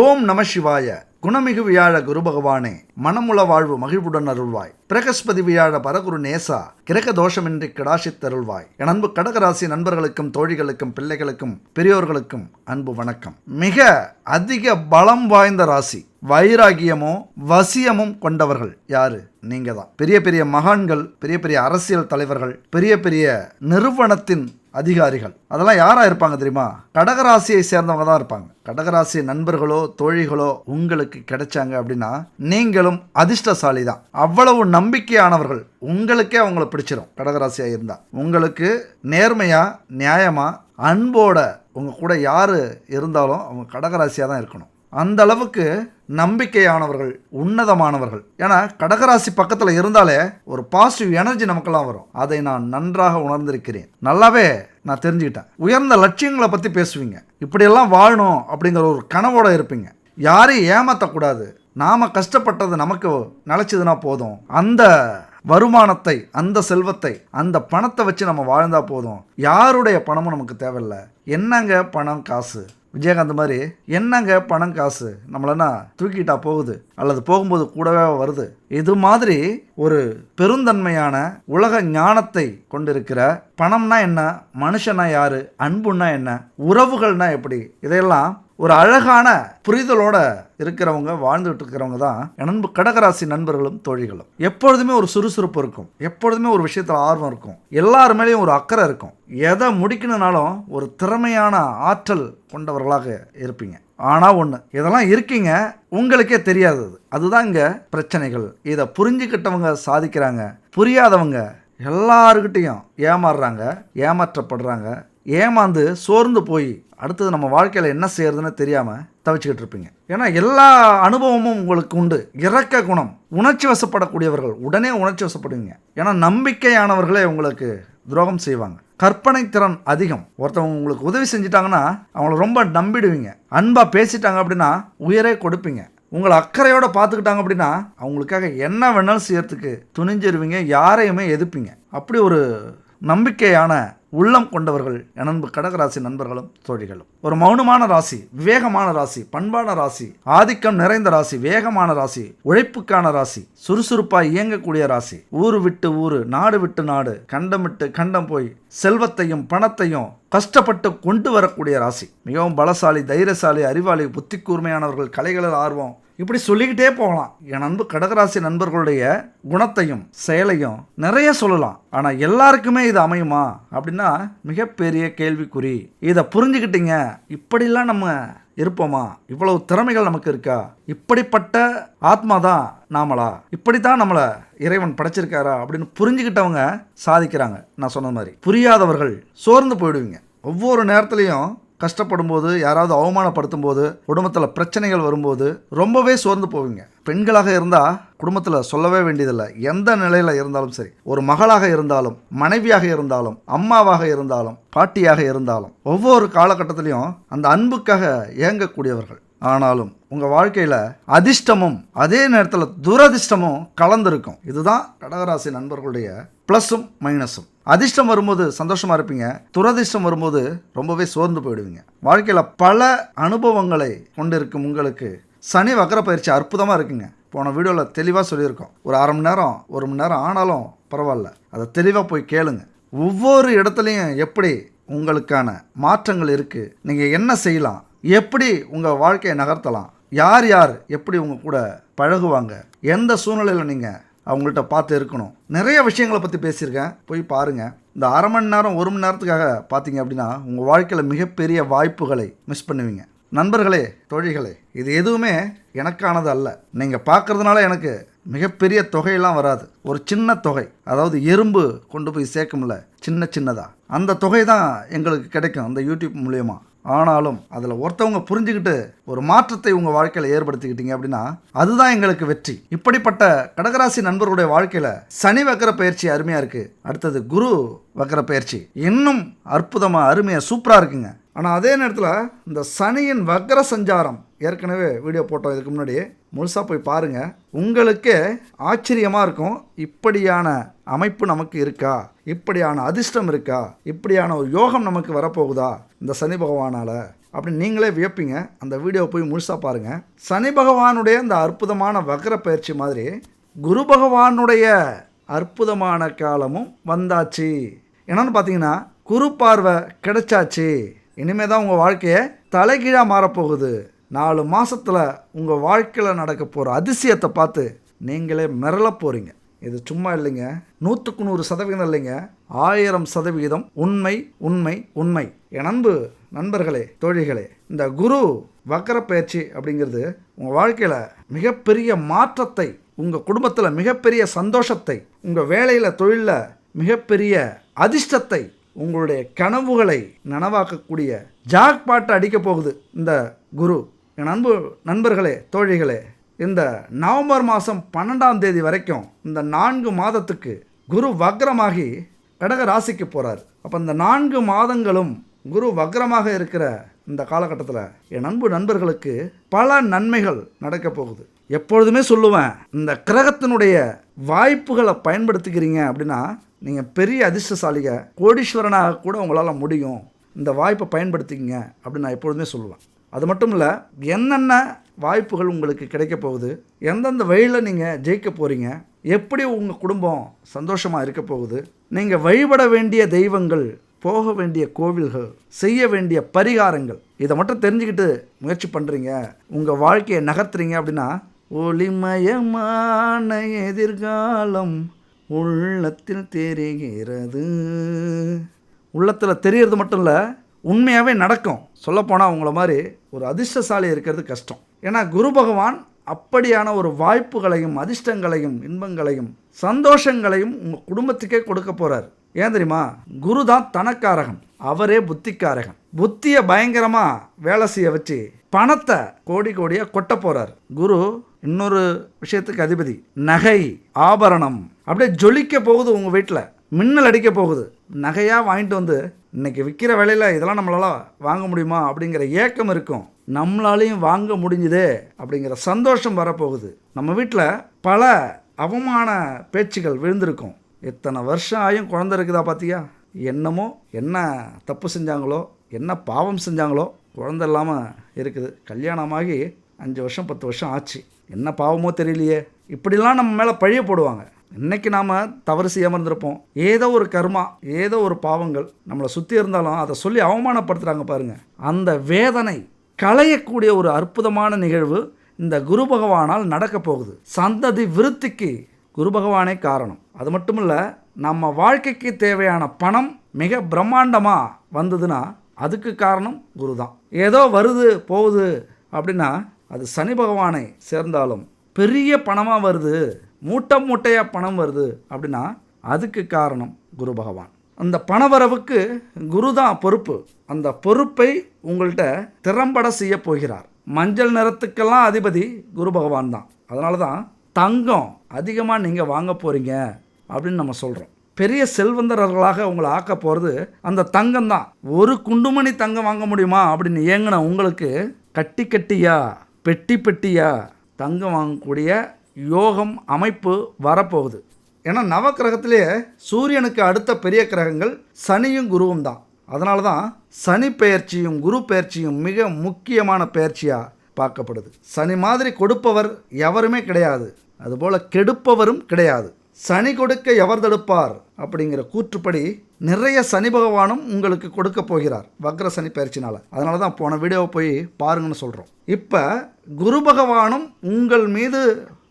ஓம் நம சிவாய. குணமிகு வியாழ குரு பகவானே, மனமுள வாழ்வு மகிழ்வுடன் அருள்வாய். பிரகஸ்பதி வியாழ பரகுரு நேசா, கிரக தோஷமின்றி கிடாசித்தருள்வாய். என் அன்பு கடகராசி நண்பர்களுக்கும் தோழிகளுக்கும் பிள்ளைகளுக்கும் பெரியோர்களுக்கும் அன்பு வணக்கம். மிக அதிக பலம் வாய்ந்த ராசி, வைராகியமோ வசியமும் கொண்டவர்கள் யாரு? நீங்க தான். பெரிய பெரிய மகான்கள், பெரிய பெரிய அரசியல் தலைவர்கள், பெரிய பெரிய நிறுவனத்தின் அதிகாரிகள், அதெல்லாம் யாரா இருப்பாங்க தெரியுமா? கடகராசியை சேர்ந்தவங்க தான் இருப்பாங்க. கடகராசி நண்பர்களோ தோழிகளோ உங்களுக்கு கிடைச்சாங்க அப்படின்னா நீங்களும் அதிர்ஷ்டசாலி தான். அவ்வளவு நம்பிக்கையானவர்கள். உங்களுக்கே அவங்கள பிடிச்சிடும். கடகராசியா இருந்தா உங்களுக்கு நேர்மையா நியாயமா அன்போட உங்க கூட யாரு இருந்தாலும் அவங்க கடகராசியா தான் இருக்கணும். அந்த அளவுக்கு நம்பிக்கையானவர்கள், உன்னதமானவர்கள். ஏன்னா கடகராசி பக்கத்தில் இருந்தாலே ஒரு பாசிட்டிவ் எனர்ஜி நமக்கெல்லாம் வரும். அதை நான் நன்றாக உணர்ந்திருக்கிறேன். நல்லாவே நான் தெரிஞ்சுக்கிட்டேன். உயர்ந்த லட்சியங்களை பற்றி பேசுவீங்க. இப்படியெல்லாம் வாழணும் அப்படிங்கிற ஒரு கனவோடு இருப்பீங்க. யாரையும் ஏமாற்றக்கூடாது. நாம் கஷ்டப்பட்டது நமக்கு நிலச்சதுன்னா போதும். அந்த வருமானத்தை, அந்த செல்வத்தை, அந்த பணத்தை வச்சு நம்ம வாழ்ந்தா போதும். யாருடைய பணமும் நமக்கு தேவையில்லை. என்னங்க பணம் காசு? விஜயகாந்த் மாதிரி என்னங்க பணம் காசு நம்மளன்னா தூக்கிட்டா போகுது, அல்லது போகும்போது கூடவே வருது. இது மாதிரி ஒரு பெருந்தன்மையான உலக ஞானத்தை கொண்டிருக்கிற பணம்னா என்ன, மனுஷனா யாரு, அன்புன்னா என்ன, உறவுகள்னா எப்படி, இதையெல்லாம் ஒரு அழகான புரிதலோட இருக்கிறவங்க, வாழ்ந்துட்டு இருக்கிறவங்க தான் அன்பு கடகராசி நண்பர்களும் தோழிகளும். எப்பொழுதுமே ஒரு சுறுசுறுப்பு இருக்கும். எப்பொழுதுமே ஒரு விஷயத்தில் ஆர்வம் இருக்கும். எல்லார் மேலேயும் ஒரு அக்கறை இருக்கும். எதை முடிக்கணும்னாலும் ஒரு திறமையான ஆற்றல் கொண்டவர்களாக இருப்பீங்க. ஆனால் ஒன்று, இதெல்லாம் இருக்கீங்க, உங்களுக்கே தெரியாதது. அதுதான் இங்கே பிரச்சனைகள். இதை புரிஞ்சுக்கிட்டவங்க சாதிக்கிறாங்க. புரியாதவங்க எல்லாருக்கிட்டையும் ஏமாறுறாங்க, ஏமாற்றப்படுறாங்க. ஏமாந்து சோர்ந்து போய் அடுத்தது நம்ம வாழ்க்கையில் என்ன செய்யறதுன்னு தெரியாமல் தவிச்சுக்கிட்டு இருப்பீங்க. ஏன்னா எல்லா அனுபவமும் உங்களுக்கு உண்டு. இரக்க குணம், உணர்ச்சி வசப்படக்கூடியவர்கள். உடனே உணர்ச்சி வசப்படுவீங்க. ஏன்னா நம்பிக்கையானவர்களே உங்களுக்கு துரோகம் செய்வாங்க. கற்பனை திறன் அதிகம். ஒருத்தவங்க உங்களுக்கு உதவி செஞ்சிட்டாங்கன்னா அவங்கள ரொம்ப நம்பிடுவீங்க. அன்பாக பேசிட்டாங்க அப்படின்னா உயிரே கொடுப்பீங்க. உங்களை அக்கறையோட பார்த்துக்கிட்டாங்க அப்படின்னா அவங்களுக்காக என்ன வேணாலும் செய்யறதுக்கு துணிஞ்சிருவீங்க. யாரையுமே எதிர்ப்பீங்க. அப்படி ஒரு நம்பிக்கையான உள்ளம் கொண்டவர்கள் அன்பு கடகராசி நண்பர்களும் தோழிகளும். ஒரு மௌனமான ராசி, விவேகமான ராசி, பண்பான ராசி, ஆதிக்கம் நிறைந்த ராசி, வேகமான ராசி, உழைப்புக்கான ராசி, சுறுசுறுப்பாக இயங்கக்கூடிய ராசி, ஊரு விட்டு ஊரு, நாடு விட்டு நாடு, கண்டம் விட்டு கண்டம் போய் செல்வத்தையும் பணத்தையும் கஷ்டப்பட்டு கொண்டு வரக்கூடிய ராசி. மிகவும் பலசாலி, தைரியசாலி, அறிவாளி, புத்தி கூர்மையானவர்கள், கலைகளில் ஆர்வம், இப்படி சொல்லிக்கிட்டே போகலாம். என் அன்பு கடகராசி நண்பர்களுடைய குணத்தையும் செயலையும் நிறைய சொல்லலாம். ஆனால் எல்லாருக்குமே இது அமையுமா அப்படின்னா மிகப்பெரிய கேள்விக்குறி. இதை புரிஞ்சுக்கிட்டீங்க, இப்படிலாம் நம்ம இருப்போமா? இவ்வளவு திறமைகள் நமக்கு இருக்கா? இப்படிப்பட்ட ஆத்மா தான் நாமளா? இப்படித்தான் நம்மளை இறைவன் படைச்சிருக்காரா அப்படின்னு புரிஞ்சுக்கிட்டவங்க சாதிக்கிறாங்க. நான் சொன்ன மாதிரி புரியாதவர்கள் சோர்ந்து போயிடுவீங்க. ஒவ்வொரு நேரத்துலையும் கஷ்டப்படும் போது, யாராவது அவமானப்படுத்தும் போது, குடும்பத்தில் பிரச்சனைகள் வரும்போது ரொம்பவே சோர்ந்து போவீங்க. பெண்களாக இருந்தால் குடும்பத்தில் சொல்லவே வேண்டியதில்லை. எந்த நிலையில் இருந்தாலும் சரி, ஒரு மகளாக இருந்தாலும், மனைவியாக இருந்தாலும், அம்மாவாக இருந்தாலும், பாட்டியாக இருந்தாலும், ஒவ்வொரு காலகட்டத்திலையும் அந்த அன்புக்காக ஏங்கக்கூடியவர்கள். ஆனாலும் உங்கள் வாழ்க்கையில் அதிர்ஷ்டமும் அதே நேரத்தில் துரதிர்ஷ்டமும் கலந்துருக்கும். இதுதான் கடகராசி நண்பர்களுடைய ப்ளஸ்ஸும் மைனஸும். அதிர்ஷ்டம் வரும்போது சந்தோஷமாக இருப்பீங்க. துரதிர்ஷ்டம் வரும்போது ரொம்பவே சோர்ந்து போயிடுவீங்க. வாழ்க்கையில் பல அனுபவங்களை கொண்டிருக்கும் உங்களுக்கு சனி வக்கர பயிற்சி அற்புதமாக இருக்குங்க. போன வீடியோவில் தெளிவாக சொல்லியிருக்கோம். ஒரு அரை மணி நேரம், ஒரு மணி நேரம் ஆனாலும் பரவாயில்ல, அதை தெளிவாக போய் கேளுங்க. ஒவ்வொரு இடத்துலையும் எப்படி உங்களுக்கான மாற்றங்கள் இருக்குது, நீங்கள் என்ன செய்யலாம், எப்படி உங்கள் வாழ்க்கையை நகர்த்தலாம், யார் யார் எப்படி உங்கள் கூட பழகுவாங்க, எந்த சூழ்நிலையில் நீங்கள் அவங்கள்ட்ட பார்த்து இருக்கணும், நிறைய விஷயங்களை பற்றி பேசியிருக்கேன். போய் பாருங்கள். இந்த அரை மணி நேரம், ஒரு மணி நேரத்துக்காக பார்த்தீங்க அப்படின்னா உங்கள் வாழ்க்கையில் மிகப்பெரிய வாய்ப்புகளை மிஸ் பண்ணுவீங்க. நண்பர்களே, தோழிகளே, இது எதுவுமே எனக்கானது அல்ல. நீங்கள் பார்க்குறதுனால எனக்கு மிகப்பெரிய தொகையெல்லாம் வராது. ஒரு சின்ன தொகை, அதாவது எறும்பு கொண்டு போய் சேர்க்கும்ல, சின்னதாக அந்த தொகை தான் எங்களுக்கு கிடைக்கும் அந்த யூடியூப் மூலயமா. ஆனாலும் அதில் ஒருத்தவங்க புரிஞ்சுக்கிட்டு ஒரு மாற்றத்தை உங்கள் வாழ்க்கையில் ஏற்படுத்திக்கிட்டீங்க அப்படின்னா அதுதான் எங்களுக்கு வெற்றி. இப்படிப்பட்ட கடகராசி நண்பர்களுடைய வாழ்க்கையில் சனி வக்கர பயிற்சி அருமையாக இருக்குது. அடுத்தது குரு வக்கர பயிற்சி இன்னும் அற்புதமாக, அருமையாக, சூப்பராக இருக்குங்க. ஆனால் அதே நேரத்தில் இந்த சனியின் வக்ர சஞ்சாரம் ஏற்கனவே வீடியோ போட்டோம் இதுக்கு முன்னாடி, முழுசாக போய் பாருங்கள். உங்களுக்கே ஆச்சரியமாக இருக்கும், இப்படியான அமைப்பு நமக்கு இருக்கா, இப்படியான அதிர்ஷ்டம் இருக்கா, இப்படியான ஒரு யோகம் நமக்கு வரப்போகுதா இந்த சனி பகவானால் அப்படின்னு நீங்களே வியப்பீங்க. அந்த வீடியோவை போய் முழுசாக பாருங்கள். சனி பகவானுடைய இந்த அற்புதமான வக்ர பயிற்சி மாதிரி குரு பகவானுடைய அற்புதமான காலமும் வந்தாச்சு. என்னன்னு பார்த்தீங்கன்னா, குரு பார்வை கிடைச்சாச்சு. இனிமேல் தான் உங்கள் வாழ்க்கையை தலைகீழாக மாறப்போகுது. 4 மாதத்தில் உங்கள் வாழ்க்கையில் நடக்க போகிற அதிசயத்தை பார்த்து நீங்களே மிரள போகிறீங்க. இது சும்மா இல்லைங்க, 100க்கு 100% இல்லைங்க, 1000% உண்மை உண்மை உண்மை. என் அன்பு நண்பர்களே, தோழிகளே, இந்த குரு வக்ர பயிற்சி அப்படிங்கிறது உங்கள் வாழ்க்கையில் மிகப்பெரிய மாற்றத்தை, உங்கள் குடும்பத்தில் மிகப்பெரிய சந்தோஷத்தை, உங்கள் வேலையில் தொழிலில் மிகப்பெரிய அதிர்ஷ்டத்தை, உங்களுடைய கனவுகளை நனவாக்கக்கூடிய ஜாக்பாட்டை அடிக்க போகுது இந்த குரு. என் அன்பு நண்பர்களே, தோழிகளே, இந்த நவம்பர் மாதம் 12ஆம் தேதி வரைக்கும் இந்த 4 மாதத்துக்கு குரு வக்ரமாகி கடக ராசிக்கு போகிறார். அப்போ இந்த 4 மாதங்களும் குரு வக்ரமாக இருக்கிற இந்த காலகட்டத்தில் என் அன்பு நண்பர்களுக்கு பல நன்மைகள் நடக்க போகுது. எப்பொழுதுமே சொல்லுவேன், இந்த கிரகத்தினுடைய வாய்ப்புகளை பயன்படுத்திக்கிறீங்க அப்படின்னா நீங்கள் பெரிய அதிர்ஷ்டசாலிக, கோடீஸ்வரனாக கூட உங்களால் முடியும். இந்த வாய்ப்பை பயன்படுத்திக்கிங்க அப்படின்னு நான் எப்பொழுதுமே சொல்லுவேன். அது மட்டும் இல்லை, என்னென்ன வாய்ப்புகள் உங்களுக்கு கிடைக்க போகுது, எந்தெந்த வழியில் நீங்கள் ஜெயிக்க போகிறீங்க, எப்படி உங்கள் குடும்பம் சந்தோஷமாக இருக்க போகுது, நீங்கள் வழிபட வேண்டிய தெய்வங்கள், போக வேண்டிய கோவில்கள், செய்ய வேண்டிய பரிகாரங்கள், இதை மட்டும் தெரிஞ்சுக்கிட்டு முயற்சி பண்ணுறீங்க, உங்கள் வாழ்க்கையை நகர்த்துறீங்க அப்படின்னா ஒளிமயமான எதிர்காலம் உள்ளத்தில் தெரிகிறது. உள்ளத்தில் தெரியறது மட்டும் இல்லை, உண்மையாகவே நடக்கும். சொல்லப்போனால் உங்களை மாதிரி ஒரு அதிர்ஷ்டசாலி இருக்கிறது கஷ்டம். ஏன்னா குரு பகவான் அப்படியான ஒரு வாய்ப்புகளையும் அதிர்ஷ்டங்களையும் இன்பங்களையும் சந்தோஷங்களையும் உங்கள் குடும்பத்துக்கே கொடுக்க போகிறார். ஏன் தெரியுமா? குரு தான் தனக்காரகன், அவரே புத்திக்காரகன். புத்தியை பயங்கரமாக வேலை செய்ய வச்சு பணத்தை கோடி கோடியாக கொட்ட போகிறார். குரு இன்னொரு விஷயத்துக்கு அதிபதி. நகை ஆபரணம் அப்படியே ஜொலிக்க போகுது, உங்கள் வீட்டில் மின்னல் அடிக்க போகுது. நகையாக வாங்கிட்டு வந்து இன்றைக்கி விற்கிற விலையில் இதெல்லாம் நம்மளால் வாங்க முடியுமா அப்படிங்கிற ஏக்கம் இருக்கும். நம்மளாலையும் வாங்க முடிஞ்சுதே அப்படிங்கிற சந்தோஷம் வரப்போகுது. நம்ம வீட்டில் பல அவமான பேச்சுகள் விழுந்திருக்கும். எத்தனை வருஷம் ஆயும் குழந்தை இருக்குதா பார்த்தியா, என்னமோ என்ன தப்பு செஞ்சாங்களோ, என்ன பாவம் செஞ்சாங்களோ, குழந்தை இல்லாமல் இருக்குது. கல்யாணமாகி 5 வருஷம் 10 வருஷம் ஆச்சு, என்ன பாவமோ தெரியலையே, இப்படிலாம் நம்ம மேலே பழிய போடுவாங்க. இன்றைக்கி நாம் தவறு செய்யாமல் இருந்திருப்போம், ஏதோ ஒரு கர்மா, ஏதோ ஒரு பாவங்கள் நம்மளை சுற்றி இருந்தாலும் அதை சொல்லி அவமானப்படுத்துகிறாங்க பாருங்கள். அந்த வேதனை களையக்கூடிய ஒரு அற்புதமான நிகழ்வு இந்த குரு பகவானால் நடக்க போகுது. சந்ததி விருத்திக்கு குரு பகவானே காரணம். அது மட்டும் இல்லை, நம்ம வாழ்க்கைக்கு தேவையான பணம் மிக பிரம்மாண்டமாக வந்ததுன்னா அதுக்கு காரணம் குரு தான். ஏதோ வருது போகுது அப்படின்னா அது சனி பகவானை சேர்ந்தாலும் பெரிய பணமாக வருது, மூட்டை மூட்டையாக பணம் வருது அப்படின்னா அதுக்கு காரணம் குரு பகவான். அந்த பணவரவுக்கு குரு தான் பொறுப்பு. அந்த பொறுப்பை உங்கள்கிட்ட திறம்பட செய்ய போகிறார். மஞ்சள் நிறத்துக்கெல்லாம் அதிபதி குரு பகவான் தான். அதனால தான் தங்கம் அதிகமாக நீங்கள் வாங்க போகிறீங்க அப்படின்னு நம்ம சொல்கிறோம். பெரிய செல்வந்தரர்களாக உங்களை ஆக்க போகிறது அந்த தங்கம் தான். ஒரு குண்டுமணி தங்கம் வாங்க முடியுமா அப்படின்னு ஏங்கின உங்களுக்கு கட்டி கட்டியா பெட்டி பெட்டியா தங்கம் வாங்கக்கூடிய யோகம் அமைப்பு வரப்போகுது. ஏன்னா நவக்கிரகத்திலே சூரியனுக்கு அடுத்த பெரிய கிரகங்கள் சனியும் குருவும் தான். அதனால தான் சனி பெயர்ச்சியும் குரு பெயர்ச்சியும் மிக முக்கியமான பெயர்ச்சியாக பார்க்கப்படுது. சனி மாதிரி கொடுப்பவர் எவருமே கிடையாது, அதுபோல் கெடுப்பவரும் கிடையாது. சனி கொடுக்க எவர் தடுப்பார் அப்படிங்கிற கூற்றுப்படி நிறைய சனி பகவானும் உங்களுக்கு கொடுக்க போகிறார் வக்ர சனி பயிற்சினால. அதனால தான் போன வீடியோவை போய் பாருங்கன்னு சொல்கிறோம். இப்போ குரு பகவானும் உங்கள் மீது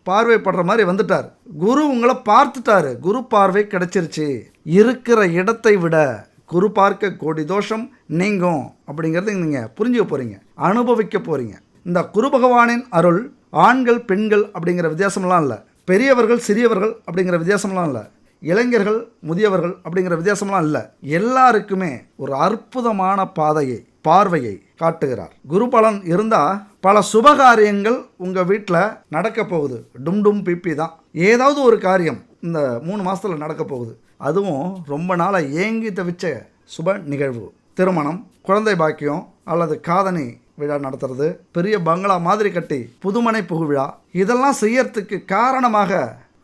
பார்வைப்படுற மாதிரி வந்துட்டார். குரு உங்களை பார்த்துட்டாரு, குரு பார்வை கிடைச்சிருச்சு. இருக்கிற இடத்தை விட குரு பார்க்க கோடி தோஷம் நீங்கும் அப்படிங்கிறத நீங்கள் புரிஞ்சுக்க போகிறீங்க, அனுபவிக்க போகிறீங்க. இந்த குரு பகவானின் அருள் ஆண்கள் பெண்கள் அப்படிங்கிற வித்தியாசம்லாம் இல்லை, பெரியவர்கள் சிறியவர்கள் அப்படிங்கிற வித்தியாசம்லாம் இல்லை, இளைஞர்கள் முதியவர்கள் அப்படிங்கிற வித்தியாசம்லாம் இல்லை. எல்லாருக்குமே ஒரு அற்புதமான பாதையை பார்வையை காட்டுகிறார். குரு பலன் இருந்தால் பல சுபகாரியங்கள் உங்கள் வீட்டில் நடக்க போகுது. டும் டும் பிபி தான். ஏதாவது ஒரு காரியம் இந்த 3 மாதத்தில் நடக்க போகுது. அதுவும் ரொம்ப நாளாக ஏங்கி தவிச்ச சுப நிகழ்வு. திருமணம், குழந்தை பாக்கியம் அல்லது காதணி விழா நடத்துறது, பெரிய பங்களா மாதிரி கட்டி புதுமனை புகுவிழா, இதெல்லாம் செய்யறதுக்கு காரணமாக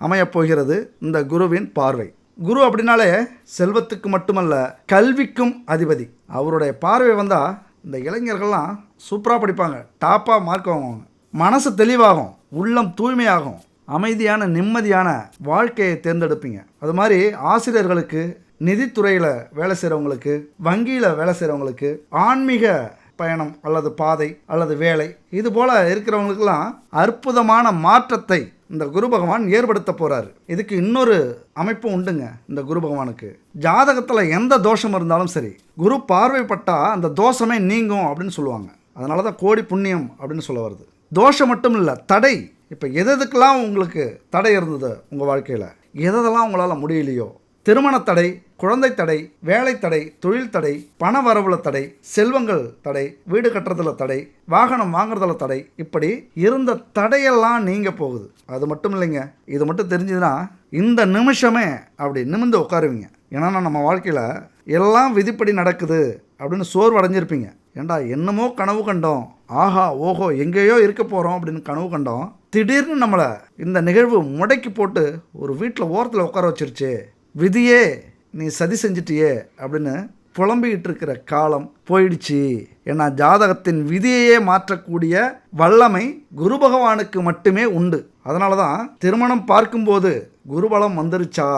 அமையப்போகிறது இந்த குருவின் பார்வை. குரு அப்படின்னாலே செல்வத்துக்கு மட்டுமல்ல, கல்விக்கும் அதிபதி. அவருடைய பார்வை வந்தால் இந்த இளைஞர்கள்லாம் சூப்பராக படிப்பாங்க, டாப்பாக மார்க் வாங்குவாங்க, மனசு தெளிவாகும், உள்ளம் தூய்மையாகும், அமைதியான நிம்மதியான வாழ்க்கையை தேர்ந்தெடுப்பீங்க. அது மாதிரி ஆசிரியர்களுக்கு, நிதித்துறையில் வேலை செய்கிறவங்களுக்கு, வங்கியில் வேலை செய்கிறவங்களுக்கு, ஆன்மீக பயணம் அல்லது பாதை அல்லது வேலை, இது போல் இருக்கிறவங்களுக்கெல்லாம் அற்புதமான மாற்றத்தை இந்த குரு பகவான் ஏற்படுத்த போகிறாரு. இதுக்கு இன்னொரு அமைப்பும் உண்டுங்க. இந்த குரு பகவானுக்கு ஜாதகத்தில் எந்த தோஷம் இருந்தாலும் சரி, குரு பார்வைப்பட்டால் அந்த தோஷமே நீங்கும் அப்படின்னு சொல்லுவாங்க. அதனால தான் கோடி புண்ணியம் அப்படின்னு சொல்ல வருது. தோஷம் மட்டும் இல்லை, தடை. இப்போ எதுக்கெல்லாம் உங்களுக்கு தடை இருந்தது உங்கள் வாழ்க்கையில், எதெல்லாம் உங்களால் முடியலையோ, திருமண தடை, குழந்தை தடை, வேலை தடை, தொழில் தடை, பண வரவுல தடை, செல்வங்கள் தடை, வீடு கட்டுறதுல தடை, வாகனம் வாங்குறதுல தடை, இப்படி இருந்த தடையெல்லாம் நீங்க போகுது. அது மட்டும் இல்லைங்க, இது மட்டும் தெரிஞ்சதுன்னா இந்த நிமிஷமே அப்படி நிமிர்ந்து உட்காருவீங்க. ஏன்னா நம்ம வாழ்க்கையில் எல்லாம் விதிப்படி நடக்குது அப்படின்னு சோர்வு அடைஞ்சிருப்பீங்க. ஏண்டா என்னமோ கனவு கண்டோம், ஆஹா ஓஹோ எங்கேயோ இருக்க போகிறோம் அப்படின்னு கனவு கண்டோம். திடீர்னு நம்மளை இந்த நிகழ்வு முடக்கி போட்டு ஒரு வீட்டில் ஓரத்தில் உட்கார வச்சிருச்சு, விதியே நீ சதி செஞ்சிட்டியே அப்படின்னு புலம்பிக்கிட்டு இருக்கிற காலம் போயிடுச்சு. ஏன்னா ஜாதகத்தின் விதியையே மாற்றக்கூடிய வல்லமை குரு பகவானுக்கு மட்டுமே உண்டு. அதனால தான் திருமணம் பார்க்கும்போது குருபலம் வந்துருச்சா,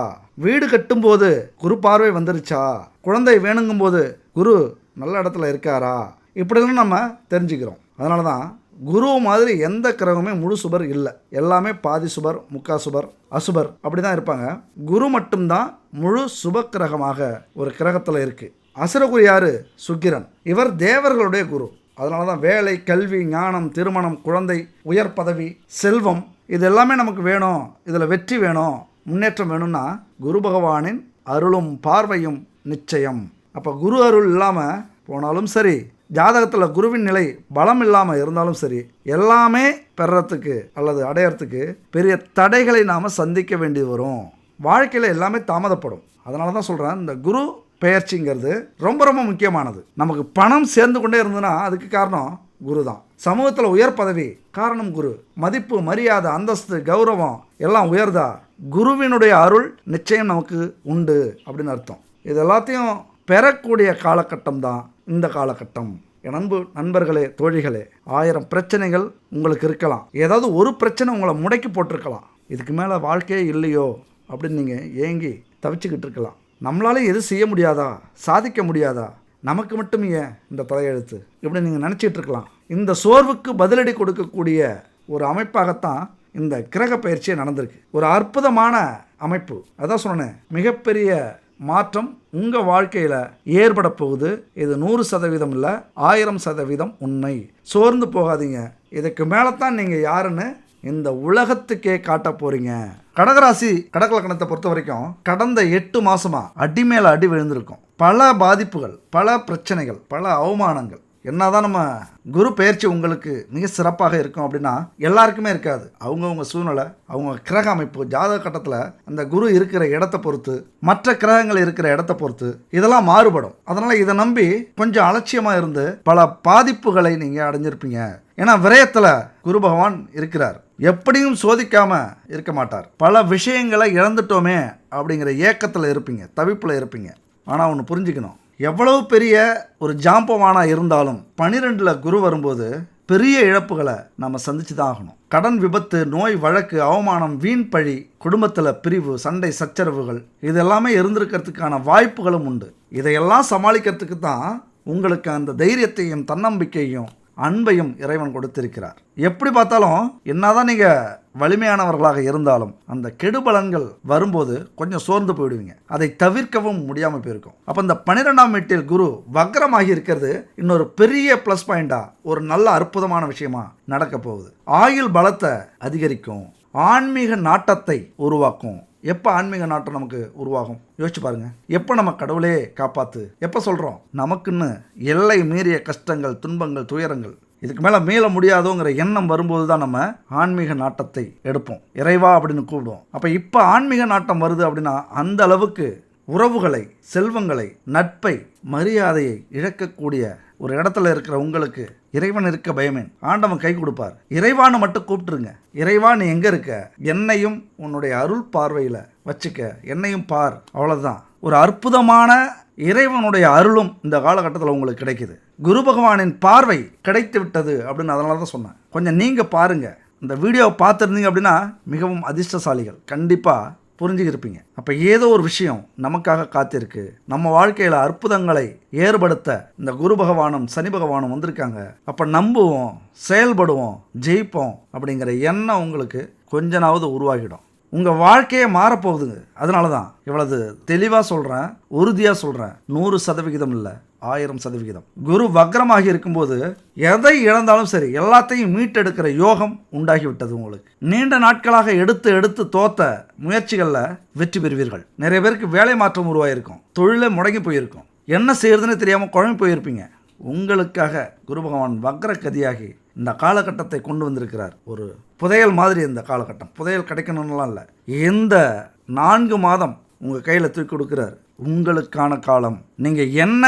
வீடு கட்டும்போது குரு பார்வை வந்துருச்சா, குழந்தை வேணுங்கும்போது குரு நல்ல இடத்துல இருக்காரா, இப்படிலாம் நம்ம தெரிஞ்சுக்கிறோம். அதனால தான் குரு மாதிரி எந்த கிரகமே முழு சுபர் இல்லை. எல்லாமே பாதி சுபர், முக்கா சுபர், அசுபர் அப்படி தான் இருப்பாங்க. குரு மட்டும்தான் முழு சுப கிரகமாக ஒரு கிரகத்தில் இருக்குது. அசுரகுரு யார்? சுக்கிரன். இவர் தேவர்களுடைய குரு. அதனால தான் வேலை, கல்வி, ஞானம், திருமணம், குழந்தை, உயர் பதவி, செல்வம், இது எல்லாமே நமக்கு வேணும், இதில் வெற்றி வேணும், முன்னேற்றம் வேணும்னா குரு பகவானின் அருளும் பார்வையும் நிச்சயம். அப்போ குரு அருள் இல்லாமல் போனாலும் சரி, ஜாதகத்தில் குருவின் நிலை பலம் இல்லாமல் இருந்தாலும் சரி, எல்லாமே பெறத்துக்கு அல்லது அடையறதுக்கு பெரிய தடைகளை நாம் சந்திக்க வேண்டி வரும். வாழ்க்கையில் எல்லாமே தாமதப்படும். அதனால தான் சொல்கிறேன், இந்த குரு பெயர்ச்சிங்கிறது ரொம்ப ரொம்ப முக்கியமானது. நமக்கு பணம் சேர்ந்து கொண்டே இருந்ததுன்னா அதுக்கு காரணம் குரு தான். சமூகத்தில் உயர் பதவி, காரணம் குரு. மதிப்பு, மரியாதை, அந்தஸ்து, கௌரவம் எல்லாம் உயர்தா, குருவினுடைய அருள் நிச்சயம் நமக்கு உண்டு அப்படின்னு அர்த்தம். இது எல்லாத்தையும் பெறக்கூடிய காலகட்டம் தான் இந்த காலகட்டம். என் அன்பு நண்பர்களே, தோழிகளே, 1000 பிரச்சனைகள் உங்களுக்கு இருக்கலாம். ஏதாவது ஒரு பிரச்சனை உங்களை முடக்கி போட்டிருக்கலாம். இதுக்கு மேலே வாழ்க்கையே இல்லையோ அப்படின்னு நீங்கள் ஏங்கி தவிச்சுக்கிட்டு இருக்கலாம். நம்மளால எது செய்ய முடியாதா, சாதிக்க முடியாதா, நமக்கு மட்டும் ஏன் இந்த தலையெழுத்து இப்படி நீங்கள் நினச்சிட்டு இருக்கலாம். இந்த சோர்வுக்கு பதிலடி கொடுக்கக்கூடிய ஒரு அமைப்பாகத்தான் இந்த கிரக பயிற்சியே நடந்திருக்கு. ஒரு அற்புதமான அமைப்பு. அதான் சொன்னேன், மிகப்பெரிய மாற்றம் உங்கள் வாழ்க்கையில் ஏற்பட போகுது. இது 100% இல்லை, 1000% உண்மை. சோர்ந்து போகாதீங்க. இதுக்கு மேலே தான் நீங்கள் யாருன்னு இந்த உலகத்துக்கே காட்ட போகிறீங்க. கடகராசி, கடகலக்கணத்தை பொறுத்த வரைக்கும் கடந்த 8 மாதமாக அடி மேலே அடி விழுந்திருக்கும். பல பாதிப்புகள், பல பிரச்சனைகள், பல அவமானங்கள். என்னதான் நம்ம குரு பெயர்ச்சி உங்களுக்கு மிக சிறப்பாக இருக்கும் அப்படின்னா எல்லாருக்குமே இருக்காது. அவங்கவுங்க சூழ்நிலை, அவங்க கிரக அமைப்பு, ஜாதக கட்டத்தில் அந்த குரு இருக்கிற இடத்தை பொறுத்து, மற்ற கிரகங்கள் இருக்கிற இடத்தை பொறுத்து இதெல்லாம் மாறுபடும். அதனால் இதை நம்பி கொஞ்சம் அலட்சியமாக இருந்து பல பாதிப்புகளை நீங்கள் அடைஞ்சிருப்பீங்க. ஏன்னா விரயத்தில் குரு பகவான் இருக்கிறார், எப்படியும் சோதிக்காம இருக்க மாட்டார். பல விஷயங்களை இழந்துட்டோமே அப்படிங்கிற ஏக்கத்தில் இருப்பீங்க, தவிப்பில் இருப்பீங்க. ஆனால் ஒன்று புரிஞ்சுக்கணும், எவ்வளவு பெரிய ஒரு ஜாம்பவானாக இருந்தாலும் 12ல் குரு வரும்போது பெரிய இழப்புகளை நம்ம சந்திச்சு தான் ஆகணும். கடன், விபத்து, நோய், வழக்கு, அவமானம், வீண் பழி, குடும்பத்தில் பிரிவு, சண்டை, சச்சரவுகள், இது எல்லாமே இருந்திருக்கிறதுக்கான வாய்ப்புகளும் உண்டு. இதையெல்லாம் சமாளிக்கிறதுக்கு தான் உங்களுக்கு அந்த தைரியத்தையும் தன்னம்பிக்கையும் அன்பையும் இறைவன் கொடுத்திருக்கிறார். எப்படி பார்த்தாலும் என்னதான் நீங்கள் வலிமையானவர்களாக இருந்தாலும் அந்த கெடுபலன்கள் வரும்போது கொஞ்சம் சோர்ந்து போயிடுவீங்க. அதை தவிர்க்கவும் முடியாமல் போயிருக்கும். அப்போ இந்த 12ஆம் வீட்டில் குரு வக்ரமாகி இருக்கிறது இன்னொரு பெரிய ப்ளஸ் பாயிண்டாக, ஒரு நல்ல அற்புதமான விஷயமா நடக்க போகுது. ஆயுள் பலத்தை அதிகரிக்கும், ஆன்மீக நாட்டத்தை உருவாக்கும். எப்போ ஆன்மீக நாட்டம் நமக்கு உருவாகும் யோசிச்சு பாருங்க. எப்போ நம்ம கடவுளே காப்பாற்று எப்போ சொல்கிறோம், நமக்குன்னு எல்லை மீறிய கஷ்டங்கள், துன்பங்கள், துயரங்கள், இதுக்கு மேலே மீள முடியாதோங்கிற எண்ணம் வரும்போது தான் நம்ம ஆன்மீக நாட்டத்தை எடுப்போம், இறைவா அப்படின்னு கூப்பிடுவோம். அப்போ இப்போ ஆன்மீக நாட்டம் வருது அப்படின்னா அந்த அளவுக்கு உறவுகளை, செல்வங்களை, நட்பை, மரியாதையை இழக்கக்கூடிய ஒரு இடத்துல இருக்கிற உங்களுக்கு இறைவன் இருக்க பயமேன். ஆண்டவன் கை கொடுப்பார். இறைவான்னு மட்டும் கூப்பிட்டுருங்க. இறைவா நீ எங்கே இருக்க? என்னையும் உன்னுடைய அருள் பார்வையில் வச்சுக்க, என்னையும் பார். அவ்வளோதான். ஒரு அற்புதமான இறைவனுடைய அருளும் இந்த காலகட்டத்தில் உங்களுக்கு கிடைக்குது. குரு பகவானின் பார்வை கிடைத்து விட்டது அப்படின்னு அதனால தான் சொன்னேன். கொஞ்சம் நீங்கள் பாருங்கள். இந்த வீடியோவை பார்த்துருந்தீங்க அப்படின்னா மிகவும் அதிர்ஷ்டசாலிகள். கண்டிப்பாக புரிஞ்சுக்கிருப்பீங்க. அப்போ ஏதோ ஒரு விஷயம் நமக்காக காத்திருக்கு. நம்ம வாழ்க்கையில் அற்புதங்களை ஏற்படுத்த இந்த குரு பகவானும் சனி பகவானும் வந்திருக்காங்க. அப்போ நம்புவோம், செயல்படுவோம், ஜெயிப்போம் அப்படிங்கிற எண்ணம் உங்களுக்கு கொஞ்ச நாவது உருவாகிடும். உங்கள் வாழ்க்கையே மாறப்போகுதுங்க. அதனால தான் இவ்வளவு தெளிவாக சொல்கிறேன், உறுதியாக சொல்கிறேன். 100% இல்லை, 1000%. குரு வக்ரமாகி இருக்கும்போது எதை இழந்தாலும் சரி எல்லாத்தையும் மீட்டெடுக்கிற யோகம் உண்டாகிவிட்டது உங்களுக்கு. நீண்ட நாட்களாக எடுத்து தோத்த முயற்சிகளில் வெற்றி பெறுவீர்கள். நிறைய பேருக்கு வேலை மாற்றம் உருவாயிருக்கும், தொழிலே முடங்கி போயிருக்கும், என்ன செய்யறதுன்னு தெரியாமல் குழம்பு போயிருப்பீங்க. உங்களுக்காக குரு பகவான் வக்ர கதியாகி இந்த காலகட்டத்தை கொண்டு வந்திருக்கிறார். ஒரு புதையல் மாதிரி இந்த காலகட்டம். புதையல் கிடைக்கணும்லாம் இல்லை, இந்த 4 மாதம் உங்கள் கையில் தூக்கி கொடுக்குறார். உங்களுக்கான காலம். நீங்கள் என்ன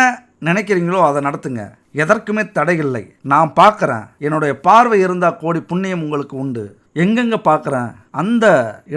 நினைக்கிறீங்களோ அதை நடத்துங்க. எதற்குமே தடை இல்லை. நான் பார்க்குறேன், என்னுடைய பார்வை இருந்தால் கோடி புண்ணியம் உங்களுக்கு உண்டு. எங்கெங்கே பார்க்குறேன் அந்த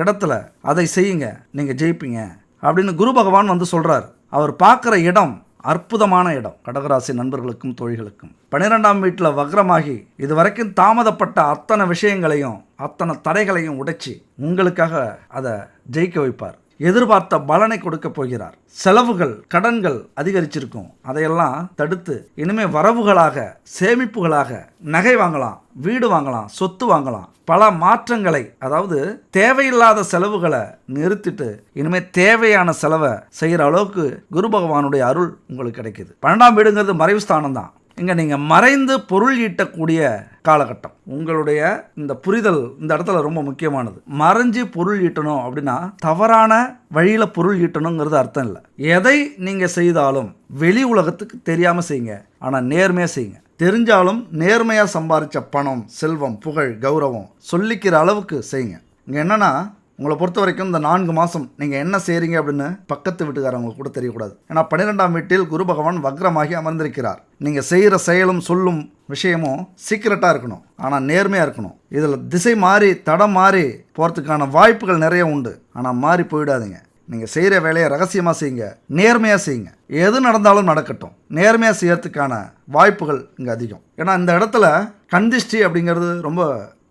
இடத்துல அதை செய்யுங்க, நீங்கள் ஜெயிப்பீங்க அப்படின்னு குரு பகவான் வந்து சொல்கிறார். அவர் பார்க்குற இடம் அற்புதமான இடம். கடகராசி நண்பர்களுக்கும் தோழிகளுக்கும் 12ஆம் வீட்டில் வக்ரமாகி இதுவரைக்கும் தாமதப்பட்ட அத்தனை விஷயங்களையும் அத்தனை தடைகளையும் உடைச்சி உங்களுக்காக அதை ஜெயிக்க வைப்பார். எதிர்பார்த்த பலனை கொடுக்க போகிறார். செலவுகள், கடன்கள் அதிகரிச்சிருக்கும், அதையெல்லாம் தடுத்து இனிமே வரவுகளாக, சேமிப்புகளாக நகை வாங்கலாம், வீடு வாங்கலாம், சொத்து வாங்கலாம். பல மாற்றங்களை, அதாவது தேவையில்லாத செலவுகளை நிறுத்திட்டு இனிமே தேவையான செலவை செய்கிற அளவுக்கு குரு பகவானுடைய அருள் உங்களுக்கு கிடைக்குது. 12ஆம் வீடுங்கிறது மறைவு ஸ்தானம் தான். இங்கே நீங்கள் மறைந்து பொருள் ஈட்டக்கூடிய காலகட்டம். உங்களுடைய இந்த புரிதல் இந்த இடத்துல ரொம்ப முக்கியமானது. மறைஞ்சு பொருள் ஈட்டணும் அப்படின்னா தவறான வழியில் பொருள் ஈட்டணுங்கிறது அர்த்தம் இல்லை. எதை நீங்கள் செய்தாலும் வெளி உலகத்துக்கு தெரியாமல் செய்யுங்க, ஆனால் நேர்மையாக செய்யுங்க. தெரிஞ்சாலும் நேர்மையாக சம்பாதிச்ச பணம், செல்வம், புகழ், கௌரவம் சொல்லிக்கிற அளவுக்கு செய்யுங்க. இங்கே என்னென்னா, உங்களை பொறுத்த வரைக்கும் இந்த 4 மாதம் நீங்கள் என்ன செய்கிறீங்க அப்படின்னு பக்கத்து வீட்டுக்காரங்க கூட தெரியக்கூடாது. ஏன்னா 12ஆம் வீட்டில் குரு பகவான் வக்ரமாகி அமர்ந்திருக்கிறார். நீங்கள் செய்கிற செயலும் சொல்லும் விஷயமும் சீக்கிரட்டாக இருக்கணும், ஆனால் நேர்மையாக இருக்கணும். இதில் திசை மாறி தடம் மாறி போகிறதுக்கான வாய்ப்புகள் நிறைய உண்டு, ஆனால் மாறி போயிடாதீங்க. நீங்கள் செய்கிற வேலையை ரகசியமாக செய்யுங்க, நேர்மையாக செய்யுங்க. எது நடந்தாலும் நடக்கட்டும். நேர்மையாக செய்யறதுக்கான வாய்ப்புகள் இங்கே அதிகம். ஏன்னா இந்த இடத்துல கந்திஷ்டி அப்படிங்கிறது ரொம்ப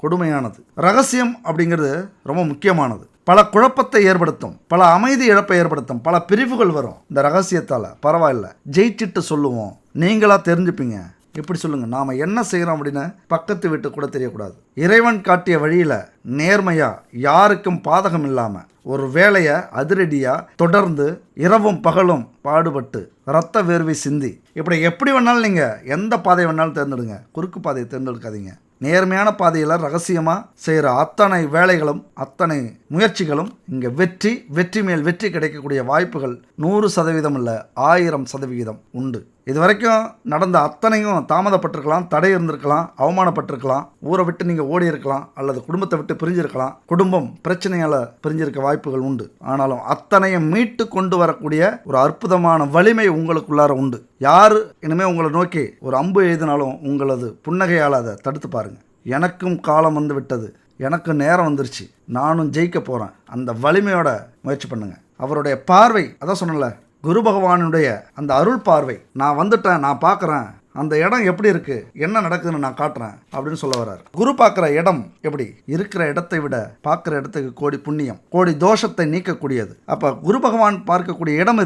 கொடுமையானது. ரகசியம் அப்படிங்கிறது ரொம்ப முக்கியமானது. பல குழப்பத்தை ஏற்படுத்தும், பல அமைதி இழப்பை ஏற்படுத்தும், பல பிரிவுகள் வரும் இந்த ரகசியத்தால். பரவாயில்ல, ஜெயிச்சிட்டு சொல்லுவோம், நீங்களாக தெரிஞ்சுப்பீங்க. எப்படி சொல்லுங்க, நாம் என்ன செய்கிறோம் அப்படின்னு பக்கத்து வீட்டு கூட தெரியக்கூடாது. இறைவன் காட்டிய வழியில் நேர்மையாக, யாருக்கும் பாதகம் இல்லாமல் ஒரு வேலையை அதிரடியாக தொடர்ந்து இரவும் பகலும் பாடுபட்டு ரத்த வேர்வை சிந்தி எப்படி வேணாலும் நீங்கள் எந்த பாதை வேணாலும் தேர்ந்தெடுங்க, குறுக்கு பாதையை தேர்ந்தெடுக்காதீங்க. நேர்மையான பாதையில் ரகசியமாக செய்கிற அத்தனை வேலைகளும் அத்தனை முயற்சிகளும் இங்கே வெற்றி மேல் வெற்றி கிடைக்கக்கூடிய வாய்ப்புகள் 100% இல்லை, 1000% உண்டு. இது வரைக்கும் நடந்த அத்தனையும் தாமதப்பட்டிருக்கலாம், தடை இருந்திருக்கலாம், அவமானப்பட்டிருக்கலாம், ஊரை விட்டு நீங்கள் ஓடி இருக்கலாம், அல்லது குடும்பத்தை விட்டு பிரிஞ்சிருக்கலாம், குடும்பம் பிரச்சனையால் பிரிஞ்சிருக்க வாய்ப்புகள் உண்டு. ஆனாலும் அத்தனையும் மீட்டு கொண்டு வரக்கூடிய ஒரு அற்புதமான வலிமை உங்களுக்குள்ளார உண்டு. யார் இனிமேல் உங்களை நோக்கி ஒரு அம்பு எழுதினாலும் உங்களது புன்னகையால் அதை தடுத்து பாருங்கள். எனக்கும் காலம் வந்து விட்டது, எனக்கு நேரம் வந்துருச்சு, நானும் ஜெயிக்க போகிறேன். அந்த வலிமையோட முயற்சி பண்ணுங்க. அவருடைய பார்வை, அதான் சொன்னல, குரு பகவானுடைய அந்த அருள் பார்வை. நான் வந்துட்டேன், நான் பார்க்குறேன், அந்த இடம் எப்படி இருக்குது, என்ன நடக்குதுன்னு நான் காட்டுறேன் அப்படின்னு சொல்ல வர்றாரு. குரு பார்க்குற இடம் எப்படி இருக்கிற இடத்தை விட பார்க்குற இடத்துக்கு கோடி புண்ணியம், கோடி தோஷத்தை நீக்கக்கூடியது. அப்போ குரு பகவான் பார்க்கக்கூடிய இடம்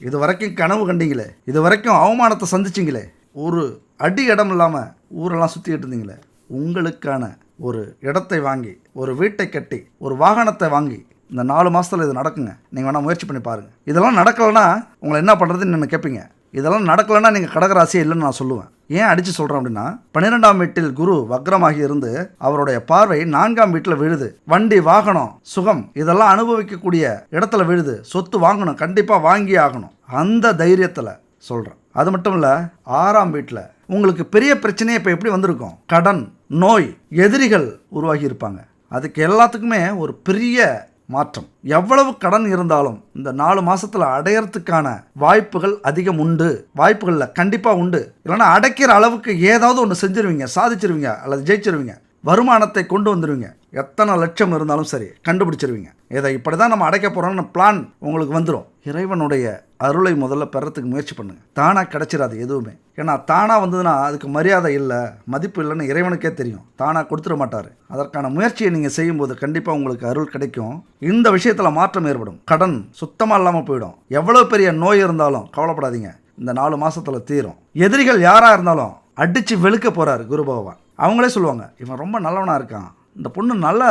இது வரைக்கும் கனவு கண்டீங்களே, இது வரைக்கும் அவமானத்தை சந்திச்சிங்களே, ஒரு அடி இடம் இல்லாமல் ஊரெல்லாம் சுற்றிக்கிட்டு இருந்தீங்களே, உங்களுக்கான ஒரு இடத்தை வாங்கி, ஒரு வீட்டை கட்டி, ஒரு வாகனத்தை வாங்கி இந்த 4 மாதத்தில் இது நடக்குங்க. நீங்கள் வேணால் முயற்சி பண்ணி பாருங்கள். இதெல்லாம் நடக்கலைன்னா உங்களை என்ன பண்ணுறதுன்னு என்ன கேட்பீங்க. இதெல்லாம் நடக்கலைன்னா நீங்கள் கடகராசியே இல்லைன்னு நான் சொல்லுவேன். ஏன் அடித்து சொல்கிறேன் அப்படின்னா, 12ஆம் வீட்டில் குரு வக்ரமாகி இருந்து அவருடைய பார்வை 4ஆம் வீட்டில் விழுது. வண்டி, வாகனம், சுகம் இதெல்லாம் அனுபவிக்கக்கூடிய இடத்துல விழுது. சொத்து வாங்கணும், கண்டிப்பாக வாங்கி ஆகணும், அந்த தைரியத்தில் சொல்கிறேன். அது மட்டும் இல்லை, 6ஆம் வீட்டில் உங்களுக்கு பெரிய பிரச்சனையே இப்போ எப்படி வந்திருக்கும், கடன், நோய், எதிரிகள் உருவாகி இருப்பாங்க. அதுக்கு எல்லாத்துக்குமே ஒரு பெரிய மாற்றம். எவ்வளவு கடன் இருந்தாலும் இந்த 4 மாசத்துல அடையறதுக்கான வாய்ப்புகள் அதிகம் உண்டு. வாய்ப்புகளில் கண்டிப்பாக உண்டு. இல்லைன்னா அடைக்கிற அளவுக்கு ஏதாவது ஒன்று செஞ்சிருவீங்க, சாதிச்சிருவீங்க, அல்லது ஜெயிச்சிருவீங்க. வருமானத்தை கொண்டு வந்துடுவீங்க. எத்தனை லட்சம் இருந்தாலும் சரி கண்டுபிடிச்சிருவீங்க. இதை இப்படி தான் நம்ம அடைக்க போகிறோம்னு பிளான் உங்களுக்கு வந்துடும். இறைவனுடைய அருளை முதல்ல பெறத்துக்கு முயற்சி பண்ணுங்க. தானாக கிடைச்சிடாது எதுவுமே. ஏன்னா தானாக வந்ததுன்னா அதுக்கு மரியாதை இல்லை, மதிப்பு இல்லைன்னு இறைவனுக்கே தெரியும். தானாக கொடுத்துட மாட்டார். அதற்கான முயற்சியை நீங்கள் செய்யும்போது கண்டிப்பாக உங்களுக்கு அருள் கிடைக்கும். இந்த விஷயத்தில் மாற்றம் ஏற்படும். கடன் சுத்தமாக இல்லாமல் போயிடும். எவ்வளோ பெரிய நோய் இருந்தாலும் கவலைப்படாதீங்க, இந்த 4 மாதத்தில் தீரும். எதிரிகள் யாராக இருந்தாலும் அடித்து வெளுக்க போகிறார் குரு பகவான். அவங்களே சொல்லுவாங்க, இவன் ரொம்ப நல்லவனாக இருக்கான், இந்த பொண்ணு நல்ல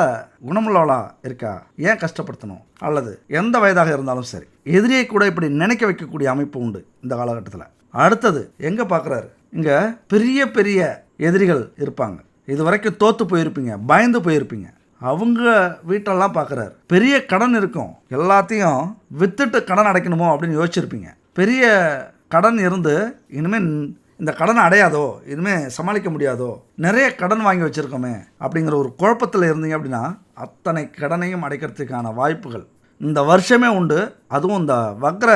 குணமுள்ளவளா இருக்கா, ஏன் கஷ்டப்படுத்தணும். அல்லது எந்த வயதாக இருந்தாலும் சரி எதிரியை கூட இப்படி நினைக்க வைக்கக்கூடிய அமைப்பு உண்டு இந்த காலகட்டத்தில். அடுத்தது எங்கே பார்க்குறாரு, இங்கே பெரிய பெரிய எதிரிகள் இருப்பாங்க. இது வரைக்கும் தோற்று போயிருப்பீங்க, பயந்து போயிருப்பீங்க. அவங்க வீட்டெல்லாம் பார்க்குறாரு. பெரிய கடன் இருக்கும், எல்லாத்தையும் வித்துட்டு கடன் அடைக்கணுமோ அப்படின்னு யோசிச்சிருப்பீங்க. பெரிய கடன் இருந்து இனிமேல் இந்த கடனை அடையாதோ, இனிமேல் சமாளிக்க முடியாதோ, நிறைய கடன் வாங்கி வச்சுருக்கோமே அப்படிங்கிற ஒரு குழப்பத்தில் இருந்தீங்க அப்படின்னா அத்தனை கடனையும் அடைக்கிறதுக்கான வாய்ப்புகள் இந்த வருஷமே உண்டு. அதுவும் இந்த வக்ர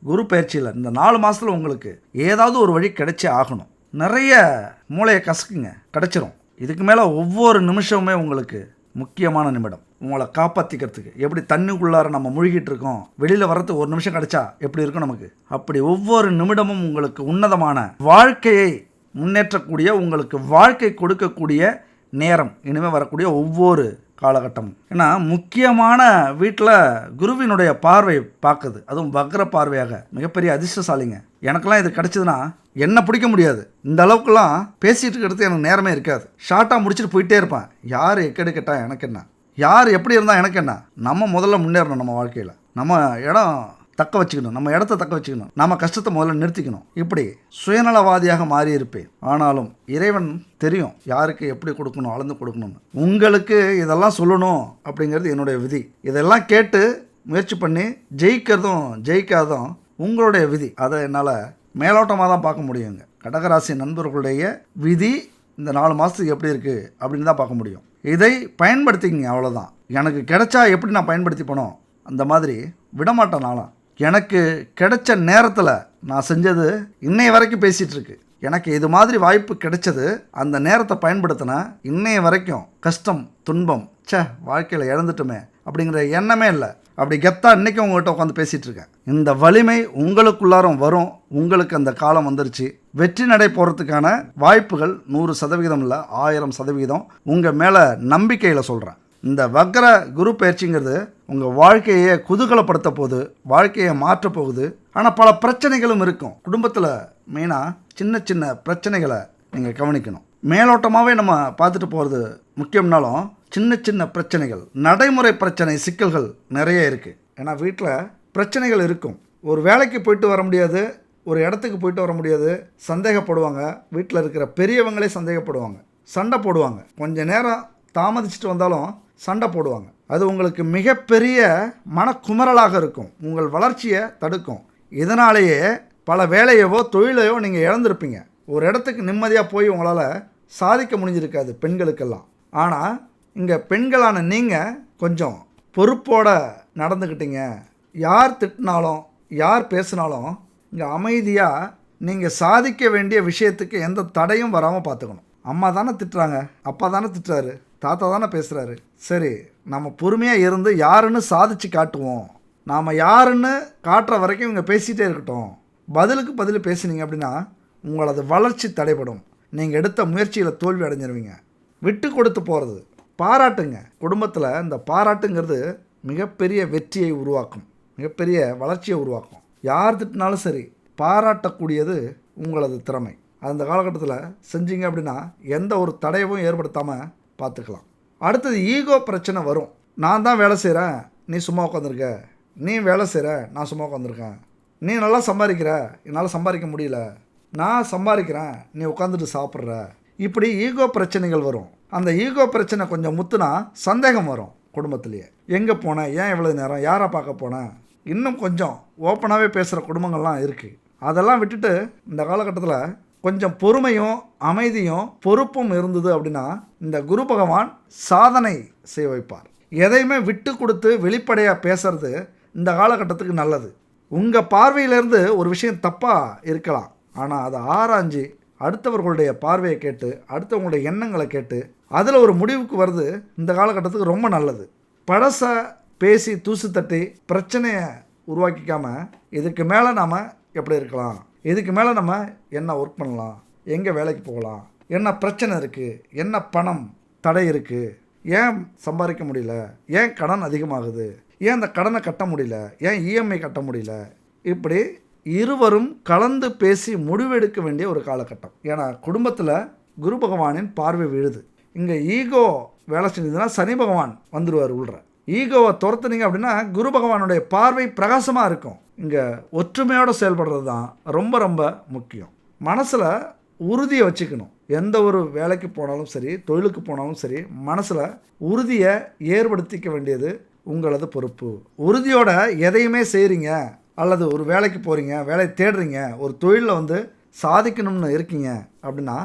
குரு பயிற்சியில் இந்த 4 மாதத்தில் உங்களுக்கு ஏதாவது ஒரு வழி கிடைச்சே ஆகணும். நிறைய மூளையை கசக்குங்க, கிடைச்சிரும். இதுக்கு மேலே ஒவ்வொரு நிமிஷமுமே உங்களுக்கு முக்கியமான நிமிடம். உங்களை காப்பாற்றிக்கிறதுக்கு எப்படி தண்ணிக்குள்ளார நம்ம முழுகிட்டு இருக்கோம், வெளியில் வர்றதுக்கு ஒரு நிமிஷம் கிடைச்சா எப்படி இருக்கும் நமக்கு, அப்படி ஒவ்வொரு நிமிடமும் உங்களுக்கு உன்னதமான வாழ்க்கையை முன்னேற்றக்கூடிய, உங்களுக்கு வாழ்க்கை கொடுக்கக்கூடிய நேரம் இனிமேல் வரக்கூடிய ஒவ்வொரு காலகட்டமும். ஏன்னா முக்கியமான வீட்டில் குருவினுடைய பார்வை பார்க்குது, அதுவும் வக்ர பார்வையாக. மிகப்பெரிய அதிர்ஷ்டசாலிங்க. எனக்கெல்லாம் இது கிடச்சிதுன்னா என்ன பிடிக்க முடியாது. இந்த அளவுக்குலாம் பேசிகிட்டு இருக்கிறது எனக்கு நேரமே இருக்காது. ஷார்ட்டாக முடிச்சுட்டு போயிட்டே இருப்பேன். யார் எக்கெடு கேட்டால் எனக்கு என்ன, யார் எப்படி இருந்தால் எனக்கு என்ன. நம்ம முதல்ல முன்னேறணும். நம்ம வாழ்க்கையில் நம்ம இடம் தக்க வச்சுக்கணும், நம்ம இடத்த தக்க வச்சுக்கணும், நம்ம கஷ்டத்தை முதல்ல நிறுத்திக்கணும். இப்படி சுயநலவாதியாக மாறி இருப்பேன். ஆனாலும் இறைவன் தெரியும் யாருக்கு எப்படி கொடுக்கணும், அளந்து கொடுக்கணும்னு. உங்களுக்கு இதெல்லாம் சொல்லணும் அப்படிங்கிறது என்னுடைய விதி. இதெல்லாம் கேட்டு முயற்சி பண்ணி ஜெயிக்கிறதும் ஜெயிக்காததும் உங்களுடைய விதி. அதை என்னால் மேலோட்டமாக தான் பார்க்க முடியுங்க. கடகராசி நண்பர்களுடைய விதி இந்த 4 மாதத்துக்கு எப்படி இருக்குது அப்படின்னு தான் பார்க்க முடியும். இதை பயன்படுத்திக்கிங்க, அவ்வளோதான். எனக்கு கிடைச்சா எப்படி நான் பயன்படுத்தி போனோம் அந்த மாதிரி விடமாட்டேன். நாளாக எனக்கு கிடைச்ச நேரத்தில் நான் செஞ்சது இன்னைய வரைக்கும் பேசிகிட்டு இருக்கு. எனக்கு இது மாதிரி வாய்ப்பு கிடைச்சது, அந்த நேரத்தை பயன்படுத்தினா இன்னைய வரைக்கும் கஷ்டம் துன்பம் வாழ்க்கையில் இழந்துட்டுமே அப்படிங்கிற எண்ணமே இல்லை. அப்படி கெத்தா இன்றைக்கும் உங்கள்கிட்ட உட்காந்து பேசிகிட்டு இருக்கேன். இந்த வலிமை உங்களுக்குள்ளாரும் வரும். உங்களுக்கு அந்த காலம் வந்துருச்சு. வெற்றி நடை போகிறதுக்கான வாய்ப்புகள் 100% இல்லை, 1000% உங்கள் மேலே நம்பிக்கையில் சொல்கிறேன். இந்த வக்ர குரு பயிற்சிங்கிறது உங்கள் வாழ்க்கையை குதூகலப்படுத்த போகுது, வாழ்க்கையை மாற்ற போகுது. ஆனால் பல பிரச்சனைகளும் இருக்கும் குடும்பத்தில். மெயினாக சின்ன சின்ன பிரச்சனைகளை நீங்கள் கவனிக்கணும். மேலோட்டமாகவே நம்ம பார்த்துட்டு போகிறது முக்கியம்னாலும் சின்ன சின்ன பிரச்சனைகள், நடைமுறை பிரச்சனை, சிக்கல்கள் நிறைய இருக்குது. ஏன்னா வீட்டில் பிரச்சனைகள் இருக்கும். ஒரு வேலைக்கு போயிட்டு வர முடியாது, ஒரு இடத்துக்கு போயிட்டு வர முடியாது, சந்தேகப்படுவாங்க. வீட்டில் இருக்கிற பெரியவங்களே சந்தேகப்படுவாங்க, சண்டை போடுவாங்க. கொஞ்சம் நேரம் தாமதிச்சுட்டு வந்தாலும் சண்டை போடுவாங்க. அது உங்களுக்கு மிகப்பெரிய மனக்குமரலாக இருக்கும், உங்கள் வளர்ச்சியை தடுக்கும். இதனாலேயே பல வேலையவோ தொழிலையோ நீங்கள் இழந்திருப்பீங்க. ஒரு இடத்துக்கு நிம்மதியாக போய் உங்களால் சாதிக்க முடிஞ்சிருக்காது பெண்களுக்கெல்லாம். ஆனால் இங்கே பெண்களான நீங்கள் கொஞ்சம் பொறுப்போடு நடந்துக்கிட்டீங்க. யார் திட்டினாலும் யார் பேசினாலும் இங்கே அமைதியாக நீங்கள் சாதிக்க வேண்டிய விஷயத்துக்கு எந்த தடையும் வராமல் பார்த்துக்கணும். அம்மா தானே திட்டுறாங்க, அப்பா தானே திட்டுறாரு, தாத்தா தானே பேசுகிறாரு, சரி நம்ம பொறுமையாக இருந்து யாருன்னு சாதிச்சு காட்டுவோம். நாம் யாருன்னு காட்டுற வரைக்கும் இவங்க பேசிகிட்டே இருக்கட்டும். பதிலுக்கு பதில் பேசுனீங்க அப்படின்னா உங்களது வளர்ச்சி தடைப்படும். நீங்கள் எடுத்த முயற்சியில் தோல்வி அடைஞ்சிருவீங்க. விட்டு கொடுத்து போகிறது, பாராட்டுங்க. குடும்பத்தில் இந்த பாராட்டுங்கிறது மிகப்பெரிய வெற்றியை உருவாக்கும், மிகப்பெரிய வளர்ச்சியை உருவாக்கும். யார் திட்டினாலும் சரி பாராட்டக்கூடியது உங்களது திறமை. அந்த காலகட்டத்தில் செஞ்சீங்க அப்படின்னா எந்த ஒரு தடையவும் ஏற்படுத்தாமல் பார்த்துக்கலாம். அடுத்தது ஈகோ பிரச்சனை வரும். நான் தான் வேலை செய்கிறேன், நீ சும்மா உட்காந்துருக்க, நீ வேலை செய்கிற, நான் சும்மா உட்காந்துருக்கேன், நீ நல்லா சம்பாதிக்கிற, என்னால் சம்பாதிக்க முடியல, நான் சம்பாதிக்கிறேன், நீ உட்காந்துட்டு சாப்பிட்ற. இப்படி ஈகோ பிரச்சனைகள் வரும். அந்த ஈகோ பிரச்சனை கொஞ்சம் முத்துனா சந்தேகம் வரும் குடும்பத்திலேயே. எங்கே போனேன், ஏன் இவ்வளோ நேரம், யாரை பார்க்க போனேன், இன்னும் கொஞ்சம் ஓப்பனாகவே பேசுகிற குடும்பங்கள்லாம் இருக்குது. அதெல்லாம் விட்டுட்டு இந்த காலகட்டத்தில் கொஞ்சம் பொறுமையும் அமைதியும் பொறுப்பும் இருந்தது அப்படின்னா இந்த குரு பகவான் சாதனை செய்ய வைப்பார். எதையுமே விட்டு கொடுத்து வெளிப்படையாக பேசுறது இந்த காலகட்டத்துக்கு நல்லது. உங்கள் பார்வையிலேருந்து ஒரு விஷயம் தப்பாக இருக்கலாம், ஆனால் அதை ஆராய்ஞ்சு அடுத்தவர்களுடைய பார்வையை கேட்டு அடுத்தவங்களுடைய எண்ணங்களை கேட்டு அதில் ஒரு முடிவுக்கு வருது இந்த காலகட்டத்துக்கு ரொம்ப நல்லது. பழச பேசி தூசு தட்டி பிரச்சனையை உருவாக்கிக்காமல் இதுக்கு மேலே நாம் எப்படி இருக்கலாம், இதுக்கு மேலே நம்ம என்ன ஒர்க் பண்ணலாம், எங்கே வேலைக்கு போகலாம், என்ன பிரச்சனை இருக்குது, என்ன பணம் தடை இருக்குது, ஏன் சம்பாதிக்க முடியல, ஏன் கடன் அதிகமாகுது, ஏன் அந்த கடனை கட்ட முடியல, ஏன் இஎம்ஐ கட்ட முடியல, இப்படி இருவரும் கலந்து பேசி முடிவெடுக்க வேண்டிய ஒரு காலகட்டம். ஏன்னா குடும்பத்தில் குரு பகவானின் பார்வை விழுது. இங்கே ஈகோ வேலை செஞ்சதுன்னா சனி பகவான் வந்துடுவார் உள்ள. ஈகோவை துரத்துனீங்க அப்படின்னா குரு பகவானுடைய பார்வை பிரகாசமாக இருக்கும். இங்கே ஒற்றுமையோடு செயல்படுறது தான் ரொம்ப ரொம்ப முக்கியம். மனசில் உறுதியை வச்சுக்கணும். எந்த ஒரு வேலைக்கு போனாலும் சரி, தொழிலுக்கு போனாலும் சரி, மனசில் உறுதியை ஏற்படுத்திக்க வேண்டியது உங்களது பொறுப்பு. உறுதியோட எதையுமே செய்கிறீங்க, அல்லது ஒரு வேலைக்கு போகிறீங்க, வேலையை தேடுறீங்க, ஒரு தொழிலில் சாதிக்கணும்னு இருக்கீங்க அப்படின்னா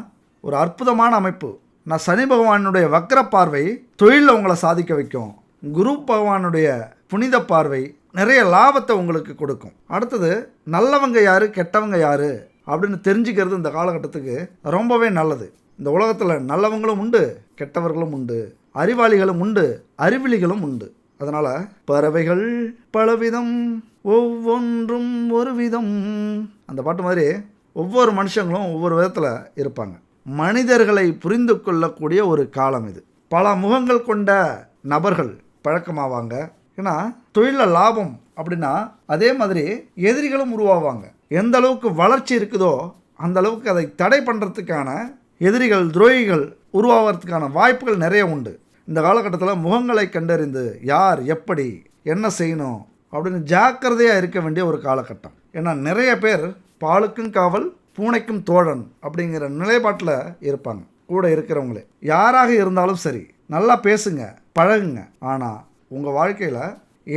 ஒரு அற்புதமான அமைப்பு. நான் சனி பகவானுடைய வக்ர பார்வை தொழிலில் உங்களை சாதிக்க வைக்கும். குரு பகவானுடைய புனித பார்வை நிறைய லாபத்தை உங்களுக்கு கொடுக்கும். அடுத்தது நல்லவங்க யார் கெட்டவங்க யார் அப்படின்னு தெரிஞ்சுக்கிறது இந்த காலகட்டத்துக்கு ரொம்பவே நல்லது. இந்த உலகத்தில் நல்லவங்களும் உண்டு, கெட்டவர்களும் உண்டு, அறிவாளிகளும் உண்டு, அறிவிலிகளும் உண்டு. அதனால் பறவைகள் பலவிதம் ஒவ்வொன்றும் ஒரு விதம், அந்த பாட்டு மாதிரி ஒவ்வொரு மனுஷங்களும் ஒவ்வொரு விதத்தில் இருப்பாங்க. மனிதர்களை புரிந்து கொள்ளக்கூடிய ஒரு காலம் இது. பல முகங்கள் கொண்ட நபர்கள் பழக்கமாவாங்க. ஏன்னா தொழிலில் லாபம் அப்படின்னா அதே மாதிரி எதிரிகளும் உருவாவாங்க. எந்த அளவுக்கு வளர்ச்சி இருக்குதோ அந்த அளவுக்கு அதை தடை பண்ணுறதுக்கான எதிரிகள், துரோகிகள் உருவாகிறதுக்கான வாய்ப்புகள் நிறைய உண்டு. இந்த காலகட்டத்தில் முகங்களை கண்டறிந்து யார் எப்படி என்ன செய்யணும் அப்படின்னு ஜாக்கிரதையாக இருக்க வேண்டிய ஒரு காலகட்டம். ஏன்னா நிறைய பேர் பாலுக்கும் காவல் பூனைக்கும் தோழன் அப்படிங்கிற நிலைப்பாட்டில் இருப்பாங்க. கூட இருக்கிறவங்களே யாராக இருந்தாலும் சரி, நல்லா பேசுங்க, பழகுங்க. ஆனால் உங்கள் வாழ்க்கையில்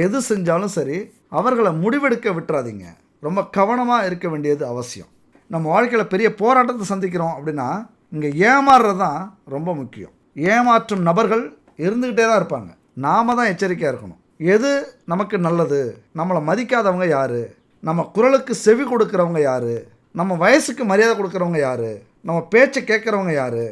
எது செஞ்சாலும் சரி அவர்களை முடிவெடுக்க விட்டுறாதீங்க. ரொம்ப கவனமாக இருக்க வேண்டியது அவசியம். நம்ம வாழ்க்கையில் பெரிய போராட்டத்தை சந்திக்கிறோம் அப்படின்னா இங்கே ஏமாறுறது தான் ரொம்ப முக்கியம். ஏமாற்றும் நபர்கள் இருந்துக்கிட்டே தான் இருப்பாங்க. நாம் தான் எச்சரிக்கையாக இருக்கணும். எது நமக்கு நல்லது, நம்மளை மதிக்காதவங்க யார், நம்ம குரலுக்கு செவி கொடுக்குறவங்க யார், நம்ம வயசுக்கு மரியாதை கொடுக்குறவங்க யார், நம்ம பேச்சை கேட்குறவங்க யார்,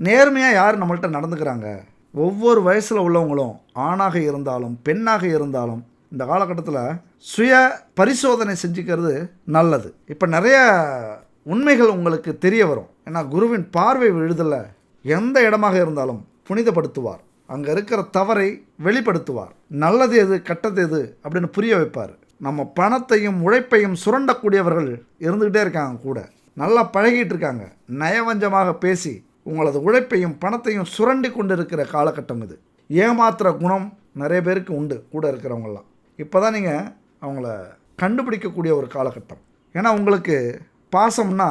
நேர்மையாக யார் நம்மள்கிட்ட நடந்துக்கிறாங்க. ஒவ்வொரு வயசில் உள்ளவங்களும் ஆணாக இருந்தாலும் பெண்ணாக இருந்தாலும் இந்த காலகட்டத்தில் சுய பரிசோதனை செஞ்சுக்கிறது நல்லது. இப்போ நிறைய உண்மைகள் உங்களுக்கு தெரிய வரும். ஏன்னா குருவின் பார்வை விழுதலை எந்த இடமாக இருந்தாலும் புனிதப்படுத்துவார். அங்கே இருக்கிற தவறை வெளிப்படுத்துவார். நல்லது எது கெட்டது எது அப்படின்னு புரிய வைப்பார். நம்ம பணத்தையும் உழைப்பையும் சுரண்டக்கூடியவர்கள் இருந்துக்கிட்டே இருக்காங்க. கூட நல்லா பழகிட்டு இருக்காங்க. நயவஞ்சமாக பேசி உங்களது உழைப்பையும் பணத்தையும் சுரண்டி கொண்டு இருக்கிற காலகட்டம் இது. ஏமாத்துகிற குணம் நிறைய பேருக்கு உண்டு கூட இருக்கிறவங்களாம். இப்போ தான் நீங்கள் அவங்கள கண்டுபிடிக்கக்கூடிய ஒரு காலகட்டம். ஏன்னா உங்களுக்கு பாசம்னா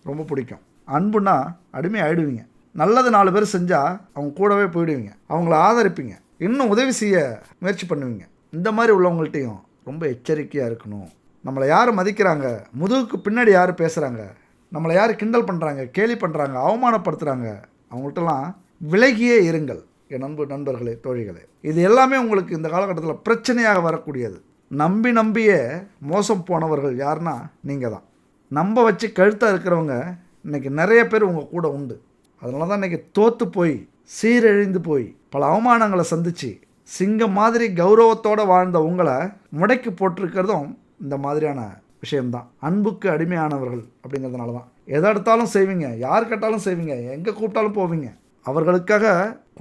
ரொம்ப பிடிக்கும், அன்புனா அடிமை ஆகிடுவீங்க. நல்லது 4 பேர் செஞ்சால் அவங்க கூடவே போயிடுவீங்க, அவங்கள ஆதரிப்பீங்க, இன்னும் உதவி செய்ய முயற்சி பண்ணுவீங்க. இந்த மாதிரி உள்ளவங்கள்ட்டையும் ரொம்ப எச்சரிக்கையாக இருக்கணும். நம்மளை யார் மதிக்கிறாங்க, முதுகுக்கு பின்னாடி யார் பேசுகிறாங்க, நம்மளை யார் கிண்டல் பண்ணுறாங்க, கேலி பண்ணுறாங்க, அவமானப்படுத்துகிறாங்க, அவங்கள்ட்டலாம் விலகியே இருங்கள் என் நண்பர்களே, தோழிகளே. இது எல்லாமே உங்களுக்கு இந்த காலகட்டத்தில் பிரச்சனையாக வரக்கூடியது. நம்பியே மோசம் போனவர்கள் யாருன்னா நீங்கள் தான். நம்ப வச்சு கழுத்தாக இருக்கிறவங்க இன்றைக்கி நிறைய பேர் உங்கள் கூட உண்டு. அதனால தான் இன்றைக்கி தோற்று போய் சீரழிந்து போய் பல அவமானங்களை சந்தித்து சிங்கம் மாதிரி கௌரவத்தோடு வாழ்ந்த உங்களை முடைக்கு போட்டிருக்கிறதும் இந்த மாதிரியான விஷயம்தான். அன்புக்கு அடிமையானவர்கள் அப்படிங்கிறதுனால தான் எதை எடுத்தாலும் செய்வீங்க, யார் கேட்டாலும் செய்வீங்க, எங்கே கூப்பிட்டாலும் போவீங்க. அவர்களுக்காக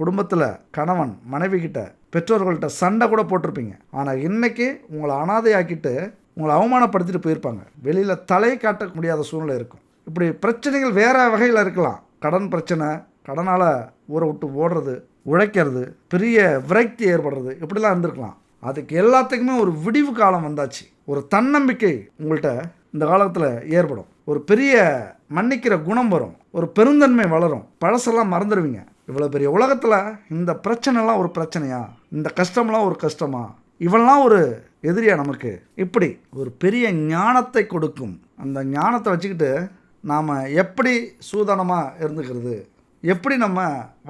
குடும்பத்தில் கணவன் மனைவி கிட்ட பெற்றோர்கள்ட்ட சண்டை கூட போட்டிருப்பீங்க. ஆனால் இன்றைக்கி உங்களை அனாதையாக்கிட்டு உங்களை அவமானப்படுத்திட்டு போயிருப்பாங்க. வெளியில் தலை காட்ட முடியாத சூழ்நிலை இருக்கும். இப்படி பிரச்சனைகள் வேறு வகையில் இருக்கலாம். கடன் பிரச்சனை, கடனால் ஊரை விட்டு ஓடுறது, உழைக்கிறது, பெரிய விரக்தி ஏற்படுறது, இப்படிலாம் இருந்திருக்கலாம். அதுக்கு எல்லாத்துக்குமே ஒரு விடிவு காலம் வந்தாச்சு. ஒரு தன்னம்பிக்கை உங்கள்கிட்ட இந்த காலத்தில் ஏற்படும். ஒரு பெரிய மன்னிக்கிற குணம் வரும், ஒரு பெருந்தன்மை வளரும். பழசெல்லாம் மறந்துடுவீங்க. இவ்வளோ பெரிய உலகத்தில் இந்த பிரச்சனைலாம் ஒரு பிரச்சனையா, இந்த கஷ்டம்லாம் ஒரு கஷ்டமா, இவெல்லாம் ஒரு எதிரியா நமக்கு, இப்படி ஒரு பெரிய ஞானத்தை கொடுக்கும். அந்த ஞானத்தை வச்சுக்கிட்டு நாம் எப்படி சூதானமாக இருந்துக்கிறது, எப்படி நம்ம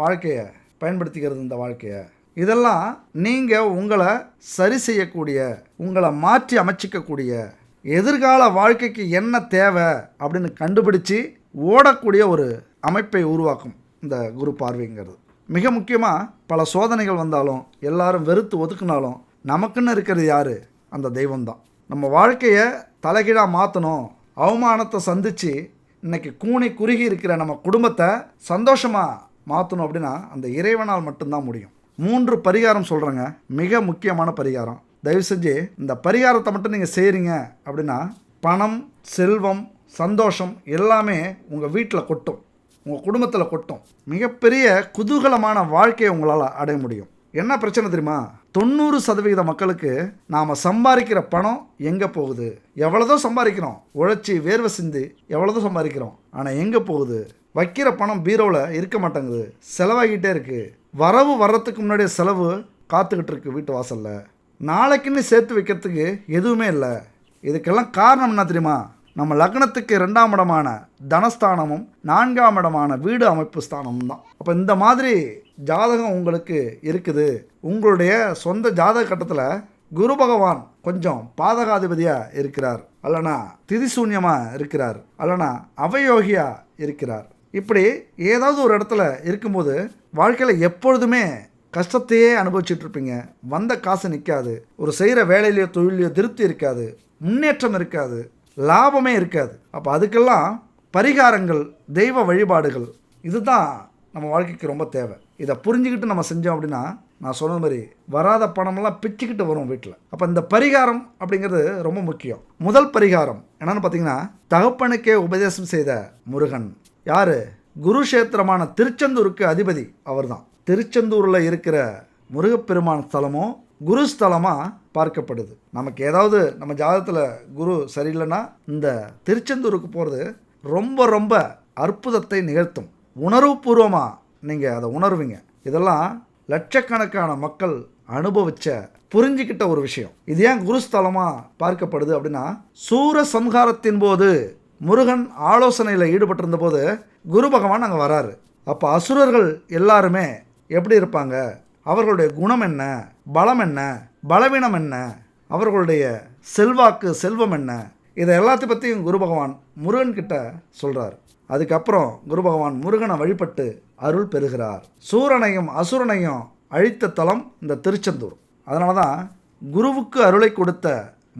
வாழ்க்கையை பயன்படுத்திக்கிறது, இந்த வாழ்க்கையை, இதெல்லாம் நீங்கள் உங்களை சரி செய்யக்கூடிய, உங்களை மாற்றி அமைச்சிக்கக்கூடிய, எதிர்கால வாழ்க்கைக்கு என்ன தேவை அப்படின்னு கண்டுபிடிச்சி ஓடக்கூடிய ஒரு அமைப்பை உருவாக்கும் இந்த குரு பார்வைங்கிறது. மிக முக்கியமாக பல சோதனைகள் வந்தாலும், எல்லாரும் வெறுத்து ஒதுக்குனாலும், நமக்குன்னு இருக்கிறது யார்? அந்த தெய்வம்தான். நம்ம வாழ்க்கையை தலைகீழாக மாற்றணும், அவமானத்தை சந்தித்து இன்றைக்கி கூனி குறுகி இருக்கிற நம்ம குடும்பத்தை சந்தோஷமாக மாற்றணும் அப்படின்னா அந்த இறைவனால் மட்டும்தான் முடியும். 3 பரிகாரம் சொல்கிறேங்க, மிக முக்கியமான பரிகாரம். தயவு செஞ்சு இந்த பரிகாரத்தை மட்டும் நீங்கள் செய்கிறீங்க அப்படின்னா பணம், செல்வம், சந்தோஷம் எல்லாமே உங்கள் வீட்டில் கொட்டும், உங்கள் குடும்பத்தில் கொட்டும். மிகப்பெரிய குதூகலமான வாழ்க்கையை உங்களால் அடைய முடியும். என்ன பிரச்சனை தெரியுமா? 90% மக்களுக்கு நாம் சம்பாதிக்கிற பணம் எங்கே போகுது? எவ்வளோதோ சம்பாதிக்கிறோம், உழைச்சி வேர்வை சிந்தி எவ்வளோதோ சம்பாதிக்கிறோம், ஆனால் எங்கே போகுது? வைக்கிற பணம் பீரோவில் இருக்க மாட்டேங்குது, செலவாகிட்டே இருக்குது. வரவு வர்றதுக்கு முன்னாடியே செலவு காத்துக்கிட்டு இருக்கு வீட்டு வாசலில். நாளைக்குன்னு சேர்த்து வைக்கிறதுக்கு எதுவுமே இல்லை. இதுக்கெல்லாம் காரணம் என்ன தெரியுமா? நம்ம லக்னத்துக்கு 2ஆம் இடமான தனஸ்தானமும் 4ஆம் இடமான வீடு அமைப்பு ஸ்தானமும் தான். அப்போ இந்த மாதிரி ஜாதகம் உங்களுக்கு இருக்குது. உங்களுடைய சொந்த ஜாதக கட்டத்தில் குரு பகவான் கொஞ்சம் பாதகாதிபதியாக இருக்கிறார், அல்லனா திதிசூன்யமாக இருக்கிறார், அல்லனா அவயோகியாக இருக்கிறார். இப்படி ஏதாவது ஒரு இடத்துல இருக்கும்போது வாழ்க்கையில் எப்பொழுதுமே கஷ்டத்தையே அனுபவிச்சுட்ருப்பீங்க. வந்த காசு நிற்காது, ஒரு செய்கிற வேலையிலையோ தொழிலையோ திருப்தி இருக்காது, முன்னேற்றம் இருக்காது, லாபமே இருக்காது. அப்போ அதுக்கெல்லாம் பரிகாரங்கள், தெய்வ வழிபாடுகள் இதுதான் நம்ம வாழ்க்கைக்கு ரொம்ப தேவை. இதை புரிஞ்சுக்கிட்டு நம்ம செஞ்சோம் அப்படின்னா நான் சொன்ன மாதிரி வராத பணமெல்லாம் பிச்சுக்கிட்டு வரும் வீட்டில். அப்போ இந்த பரிகாரம் அப்படிங்கிறது ரொம்ப முக்கியம். முதல் பரிகாரம் என்னென்னு பார்த்தீங்கன்னா, தகப்பனுக்கே உபதேசம் செய்த முருகன். யார்? குருஷேத்திரமான திருச்செந்தூருக்கு அதிபதி அவர் தான். திருச்செந்தூரில் இருக்கிற முருகப்பெருமான் ஸ்தலமும் குரு ஸ்தலமாக பார்க்கப்படுது. நமக்கு ஏதாவது நம்ம ஜாதகத்தில் குரு சரியில்லைன்னா இந்த திருச்செந்தூருக்கு போகிறது ரொம்ப ரொம்ப அற்புதத்தை நிகழ்த்தும். உணர்வுபூர்வமாக நீங்கள் அதை உணர்வீங்க. இதெல்லாம் லட்சக்கணக்கான மக்கள் அனுபவிச்ச புரிஞ்சிக்கிட்ட ஒரு விஷயம். இது ஏன் குருஸ்தலமாக பார்க்கப்படுது அப்படின்னா, சூர சம்ஹாரத்தின் போது முருகன் ஆலோசனையில் ஈடுபட்டிருந்த போது குரு பகவான் அங்கே வராரு. அப்போ அசுரர்கள் எல்லாருமே எப்படி இருப்பாங்க, அவர்களுடைய குணம் என்ன, பலம் என்ன, பலவீனம் என்ன, அவர்களுடைய செல்வாக்கு செல்வம் என்ன, இதை எல்லாத்தையும் பற்றியும் குரு பகவான் முருகன்கிட்ட சொல்கிறார். அதுக்கப்புறம் குரு பகவான் முருகனை வழிபட்டு அருள் பெறுகிறார். சூரனையும் அசுரனையும் அழித்த தலம் இந்த திருச்செந்தூர். அதனால தான் குருவுக்கு அருளை கொடுத்த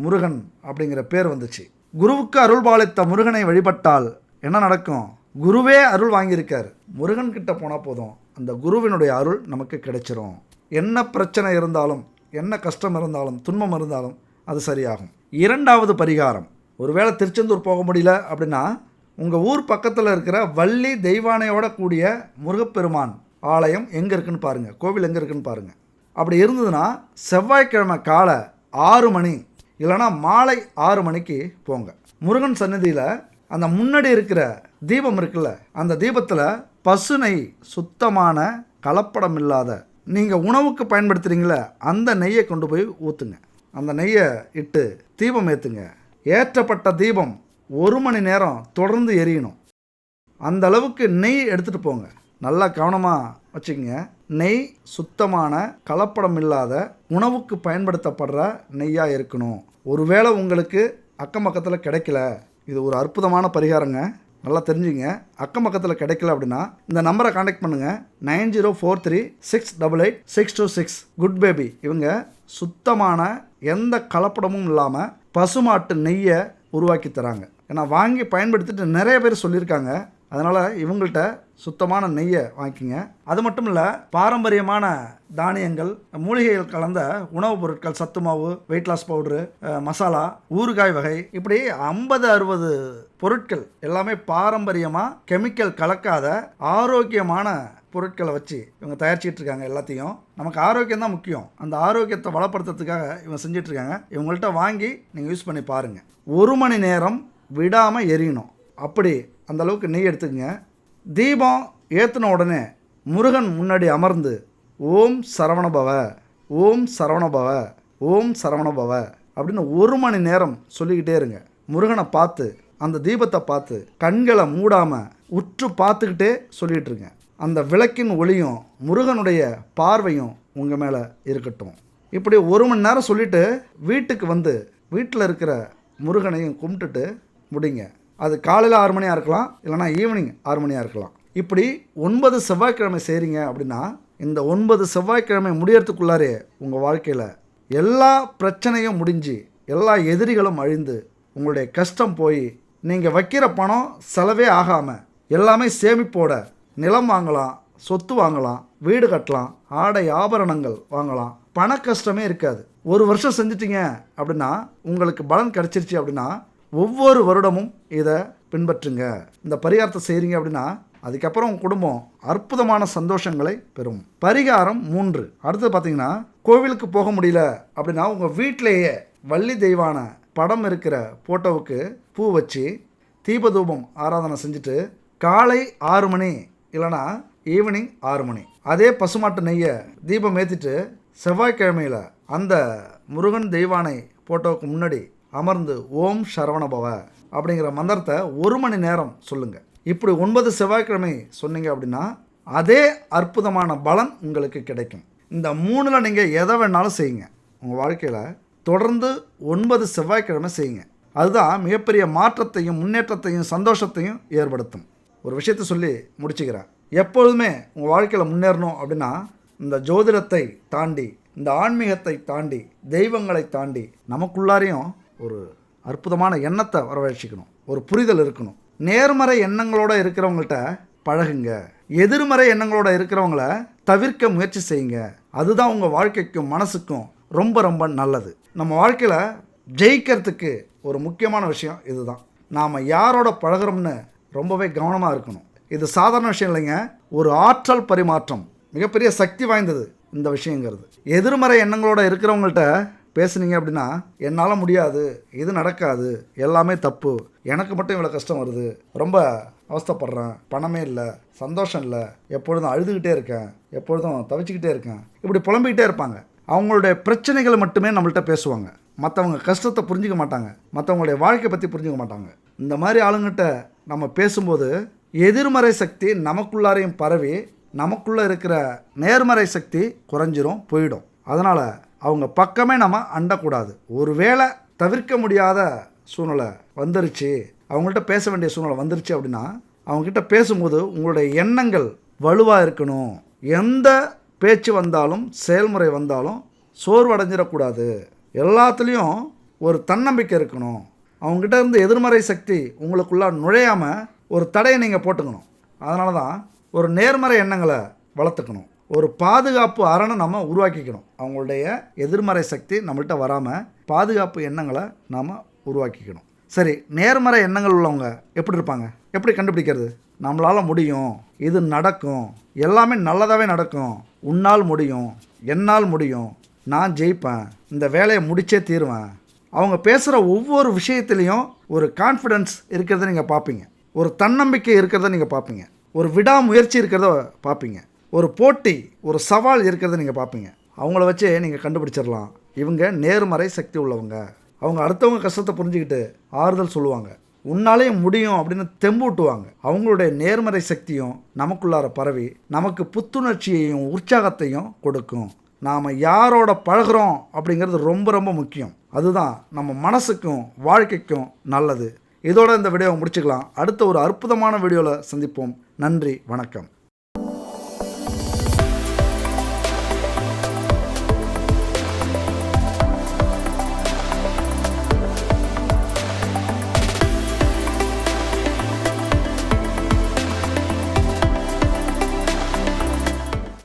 முருகன் அப்படிங்கிற பேர் வந்துச்சு. குருவுக்கு அருள் பாலித்த முருகனை வழிபட்டால் என்ன நடக்கும்? குருவே அருள் வாங்கியிருக்கார். முருகன் கிட்ட போனால் போதும், அந்த குருவினுடைய அருள் நமக்கு கிடைச்சிரும். என்ன பிரச்சனை இருந்தாலும், என்ன கஷ்டம் இருந்தாலும், துன்பம் இருந்தாலும் அது சரியாகும். 2வது பரிகாரம், ஒருவேளை திருச்செந்தூர் போக முடியல அப்படின்னா உங்கள் ஊர் பக்கத்தில் இருக்கிற வள்ளி தெய்வானையோட கூடிய முருகப்பெருமான் ஆலயம் எங்கே இருக்குன்னு பாருங்கள், கோவில் எங்கே இருக்குன்னு பாருங்கள். அப்படி இருந்ததுன்னா செவ்வாய்க்கிழமை காலை 6 மணி இல்லைனா மாலை 6 மணிக்கு போங்க. முருகன் சன்னதியில் அந்த முன்னாடி இருக்கிற தீபம் இருக்குல்ல, அந்த தீபத்தில் பசு நெய், சுத்தமான கலப்படம் இல்லாத, நீங்கள் உணவுக்கு பயன்படுத்துகிறீங்களே அந்த நெய்யை கொண்டு போய் ஊற்றுங்க. அந்த நெய்யை இட்டு தீபம் ஏற்றுங்க. ஏற்றப்பட்ட தீபம் 1 மணி நேரம் தொடர்ந்து எரியணும். அந்த அளவுக்கு நெய் எடுத்துகிட்டு போங்க. நல்லா கவனமாக வச்சுக்கோங்க. நெய் சுத்தமான கலப்படம் இல்லாத உணவுக்கு பயன்படுத்தப்படுற நெய்யாக இருக்கணும். ஒருவேளை உங்களுக்கு அக்கம் பக்கத்தில் கிடைக்கல, இது ஒரு அற்புதமான பரிகாரங்க, நல்லா தெரிஞ்சுங்க. அக்கம் பக்கத்தில் கிடைக்கல அப்படின்னா இந்த நம்பரை காண்டாக்ட் பண்ணுங்கள். 9043688626. குட் பேபி இவங்க சுத்தமான எந்த கலப்படமும் இல்லாமல் பசுமாட்டு நெய்யை உருவாக்கி தராங்க. ஏன்னா வாங்கி பயன்படுத்திட்டு நிறைய பேர் சொல்லியிருக்காங்க. அதனால் இவங்கள்ட்ட சுத்தமான நெய்யை வாங்கிக்கிங்க. அது மட்டும் இல்லை, பாரம்பரியமான தானியங்கள், மூலிகைகள் கலந்த உணவுப் பொருட்கள், சத்து மாவு, வெயிட் லாஸ் பவுட்ரு, மசாலா, ஊறுகாய் வகை, இப்படி 50-60 பொருட்கள் எல்லாமே பாரம்பரியமாக கெமிக்கல் கலக்காத ஆரோக்கியமான பொருட்களை வச்சு இவங்க தயாரிச்சிட்டு இருக்காங்க. எல்லாத்தையும் நமக்கு ஆரோக்கியம் தான் முக்கியம். அந்த ஆரோக்கியத்தை வளப்படுத்துறதுக்காக இவங்க செஞ்சிட்ருக்காங்க. இவங்கள்ட்ட வாங்கி நீங்கள் யூஸ் பண்ணி பாருங்கள். 1 மணி நேரம் விடாமல் எரியணும். அப்படி அந்த அளவுக்கு நெய் எடுத்துக்கங்க. தீபம் ஏற்றின உடனே முருகன் முன்னாடி அமர்ந்து ஓம் சரவணபவ, ஓம் சரவணபவ, ஓம் சரவணபவ அப்படின்னு 1 மணி நேரம் சொல்லிக்கிட்டே இருங்க. முருகனை பார்த்து, அந்த தீபத்தை பார்த்து கண்களை மூடாமல் உற்று பார்த்துக்கிட்டே சொல்லிகிட்டு இருங்க. அந்த விளக்கின் ஒளியும் முருகனுடைய பார்வையும் உங்கள் மேலே இருக்கட்டும். இப்படி 1 மணி நேரம் சொல்லிவிட்டு வீட்டுக்கு வந்து வீட்டில் இருக்கிற முருகனையும் கும்பிட்டுட்டு முடிங்க. அது காலையில் 6 மணியாக இருக்கலாம், இல்லைனா ஈவினிங் 6 மணியாக இருக்கலாம். இப்படி 9 செவ்வாய்க்கிழமை செய்கிறீங்க அப்படின்னா இந்த 9 செவ்வாய்க்கிழமை முடியறதுக்குள்ளாரே உங்கள் வாழ்க்கையில் எல்லா பிரச்சனையும் முடிஞ்சு எல்லா எதிரிகளும் அழிந்து உங்களுடைய கஷ்டம் போய் நீங்கள் வைக்கிற பணம் செலவே ஆகாமல் எல்லாமே சேமிப்போட நிலம் வாங்கலாம், சொத்து வாங்கலாம், வீடு கட்டலாம், ஆடை ஆபரணங்கள் வாங்கலாம், பண கஷ்டமே இருக்காது. 1 வருஷம் செஞ்சிட்டிங்க அப்படின்னா உங்களுக்கு பலன் கிடச்சிருச்சு அப்படின்னா ஒவ்வொரு வருடமும் இதை பின்பற்றுங்க. இந்த பரிகாரத்தை செய்கிறீங்க அப்படின்னா அதுக்கப்புறம் உங்கள் குடும்பம் அற்புதமான சந்தோஷங்களை பெறும். பரிகாரம் 3. அடுத்து பார்த்தீங்கன்னா, கோவிலுக்கு போக முடியல அப்படின்னா உங்கள் வீட்டிலேயே வள்ளி தெய்வான படம் இருக்கிற ஃபோட்டோவுக்கு பூ வச்சு தீபதூபம் ஆராதனை செஞ்சுட்டு காலை 6 மணி இல்லைனா ஈவினிங் 6 மணி அதே பசுமாட்டு நெய்யை தீபம் ஏற்றிட்டு செவ்வாய்க்கிழமையில் அந்த முருகன் தெய்வானை ஃபோட்டோவுக்கு முன்னாடி அமர்ந்து ஓம் சரவணபவ அப்படிங்கிற மந்திரத்தை 1 மணி நேரம் சொல்லுங்கள். இப்படி 9 செவ்வாய்க்கிழமை சொன்னீங்க அப்படின்னா அதே அற்புதமான பலன் உங்களுக்கு கிடைக்கும். இந்த 3ல் நீங்கள் எதை வேணாலும் செய்யுங்க. உங்கள் வாழ்க்கையில் தொடர்ந்து 9 செவ்வாய்க்கிழமை செய்யுங்க. அதுதான் மிகப்பெரிய மாற்றத்தையும் முன்னேற்றத்தையும் சந்தோஷத்தையும் ஏற்படுத்தும். ஒரு விஷயத்தை சொல்லி முடிச்சுக்கிறேன். எப்பொழுதுமே உங்கள் வாழ்க்கையில் முன்னேறணும் அப்படின்னா இந்த ஜோதிடத்தை தாண்டி, இந்த ஆன்மீகத்தை தாண்டி, தெய்வங்களை தாண்டி நமக்குள்ளாரையும் ஒரு அற்புதமான எண்ணத்தை வரவழைச்சிக்கணும். ஒரு புரிதல் இருக்கணும். நேர்மறை எண்ணங்களோடு இருக்கிறவங்கள்ட்ட பழகுங்க. எதிர்மறை எண்ணங்களோட இருக்கிறவங்கள தவிர்க்க முயற்சி செய்யுங்க. அதுதான் உங்கள் வாழ்க்கைக்கும் மனசுக்கும் ரொம்ப ரொம்ப நல்லது. நம்ம வாழ்க்கையில் ஜெயிக்கிறதுக்கு ஒரு முக்கியமான விஷயம் இதுதான். நாம் யாரோட பழகிறோம்னு ரொம்பவே கவனமாக இருக்கணும். இது சாதாரண விஷயம் இல்லைங்க. ஒரு ஆற்றல் பரிமாற்றம், மிகப்பெரிய சக்தி வாய்ந்தது இந்த விஷயங்கிறது. எதிர்மறை எண்ணங்களோட இருக்கிறவங்கள்ட்ட பேசுனீங்க அப்படின்னா என்னால் முடியாது, இது நடக்காது, எல்லாமே தப்பு, எனக்கு மட்டும் இவ்வளோ கஷ்டம் வருது, ரொம்ப அவஸ்தைப்படுறேன், பணமே இல்லை, சந்தோஷம் இல்லை, எப்பொழுதும் அழுதுகிட்டே இருக்கேன், எப்பொழுதும் தவிச்சிக்கிட்டே இருக்கேன், இப்படி புலம்பிக்கிட்டே இருப்பாங்க. அவங்களுடைய பிரச்சனைகளை மட்டுமே நம்மள்கிட்ட பேசுவாங்க. மற்றவங்க கஷ்டத்தை புரிஞ்சிக்க மாட்டாங்க, மற்றவங்களுடைய வாழ்க்கையை பற்றி புரிஞ்சிக்க மாட்டாங்க. இந்த மாதிரி ஆளுங்கிட்ட நம்ம பேசும்போது எதிர்மறை சக்தி நமக்குள்ளாரையும் பரவி நமக்குள்ளே இருக்கிற நேர்மறை சக்தி குறைஞ்சிரும், போயிடும். அதனால் அவங்க பக்கமே நம்ம அண்டக்கூடாது. ஒரு வேளை தவிர்க்க முடியாத சூழ்நிலை வந்துருச்சு, அவங்கள்ட்ட பேச வேண்டிய சூழ்நிலை வந்துருச்சு அப்படின்னா அவங்கக்கிட்ட பேசும்போது உங்களுடைய எண்ணங்கள் வலுவாக இருக்கணும். எந்த பேச்சு வந்தாலும் செயல்முறை வந்தாலும் சோர்வடைஞ்சிடக்கூடாது. எல்லாத்துலேயும் ஒரு தன்னம்பிக்கை இருக்கணும். அவங்ககிட்ட இருந்து எதிர்மறை சக்தி உங்களுக்குள்ளே நுழையாமல் ஒரு தடையை நீங்கள் போட்டுக்கணும். அதனால தான் ஒரு நேர்மறை எண்ணங்களை வளர்த்துக்கணும். ஒரு பாதுகாப்பு அரணை நம்ம உருவாக்கிக்கணும். அவங்களுடைய எதிர்மறை சக்தி நம்மள்கிட்ட வராமல் பாதுகாப்பு எண்ணங்களை நாம் உருவாக்கிக்கணும். சரி, நேர்மறை எண்ணங்கள் உள்ளவங்க எப்படி இருப்பாங்க? எப்படி கண்டுபிடிக்கிறது? நம்மளால் முடியும், இது நடக்கும், எல்லாமே நல்லதாகவே நடக்கும், உன்னால் முடியும், என்னால் முடியும், நான் ஜெயிப்பேன், இந்த வேலையை முடிச்சே தீருவேன். அவங்க பேசுகிற ஒவ்வொரு விஷயத்துலேயும் ஒரு கான்ஃபிடென்ஸ் இருக்கிறத நீங்கள் பார்ப்பீங்க. ஒரு தன்னம்பிக்கை இருக்கிறத நீங்கள் பார்ப்பீங்க. ஒரு விடாமுயற்சி இருக்கிறத பார்ப்பீங்க. ஒரு போட்டி, ஒரு சவால் இருக்கிறத நீங்கள் பார்ப்பீங்க. அவங்கள வச்சே நீங்கள் கண்டுபிடிச்சிடலாம் இவங்க நேர்மறை சக்தி உள்ளவங்க. அவங்க அடுத்தவங்க கஷ்டத்தை புரிஞ்சுக்கிட்டு ஆறுதல் சொல்லுவாங்க, உன்னாலேயும் முடியும் அப்படின்னு தெம்பு ஊட்டுவாங்க. அவங்களுடைய நேர்மறை சக்தியும் நமக்குள்ளார பரவி நமக்கு புத்துணர்ச்சியையும் உற்சாகத்தையும் கொடுக்கும். நாம் யாரோட பழகிறோம் அப்படிங்கிறது ரொம்ப ரொம்ப முக்கியம். அதுதான் நம்ம மனசுக்கும் வாழ்க்கைக்கும் நல்லது. இதோட இந்த வீடியோவை முடிச்சுக்கலாம். அடுத்த ஒரு அற்புதமான வீடியோவில் சந்திப்போம். நன்றி, வணக்கம்.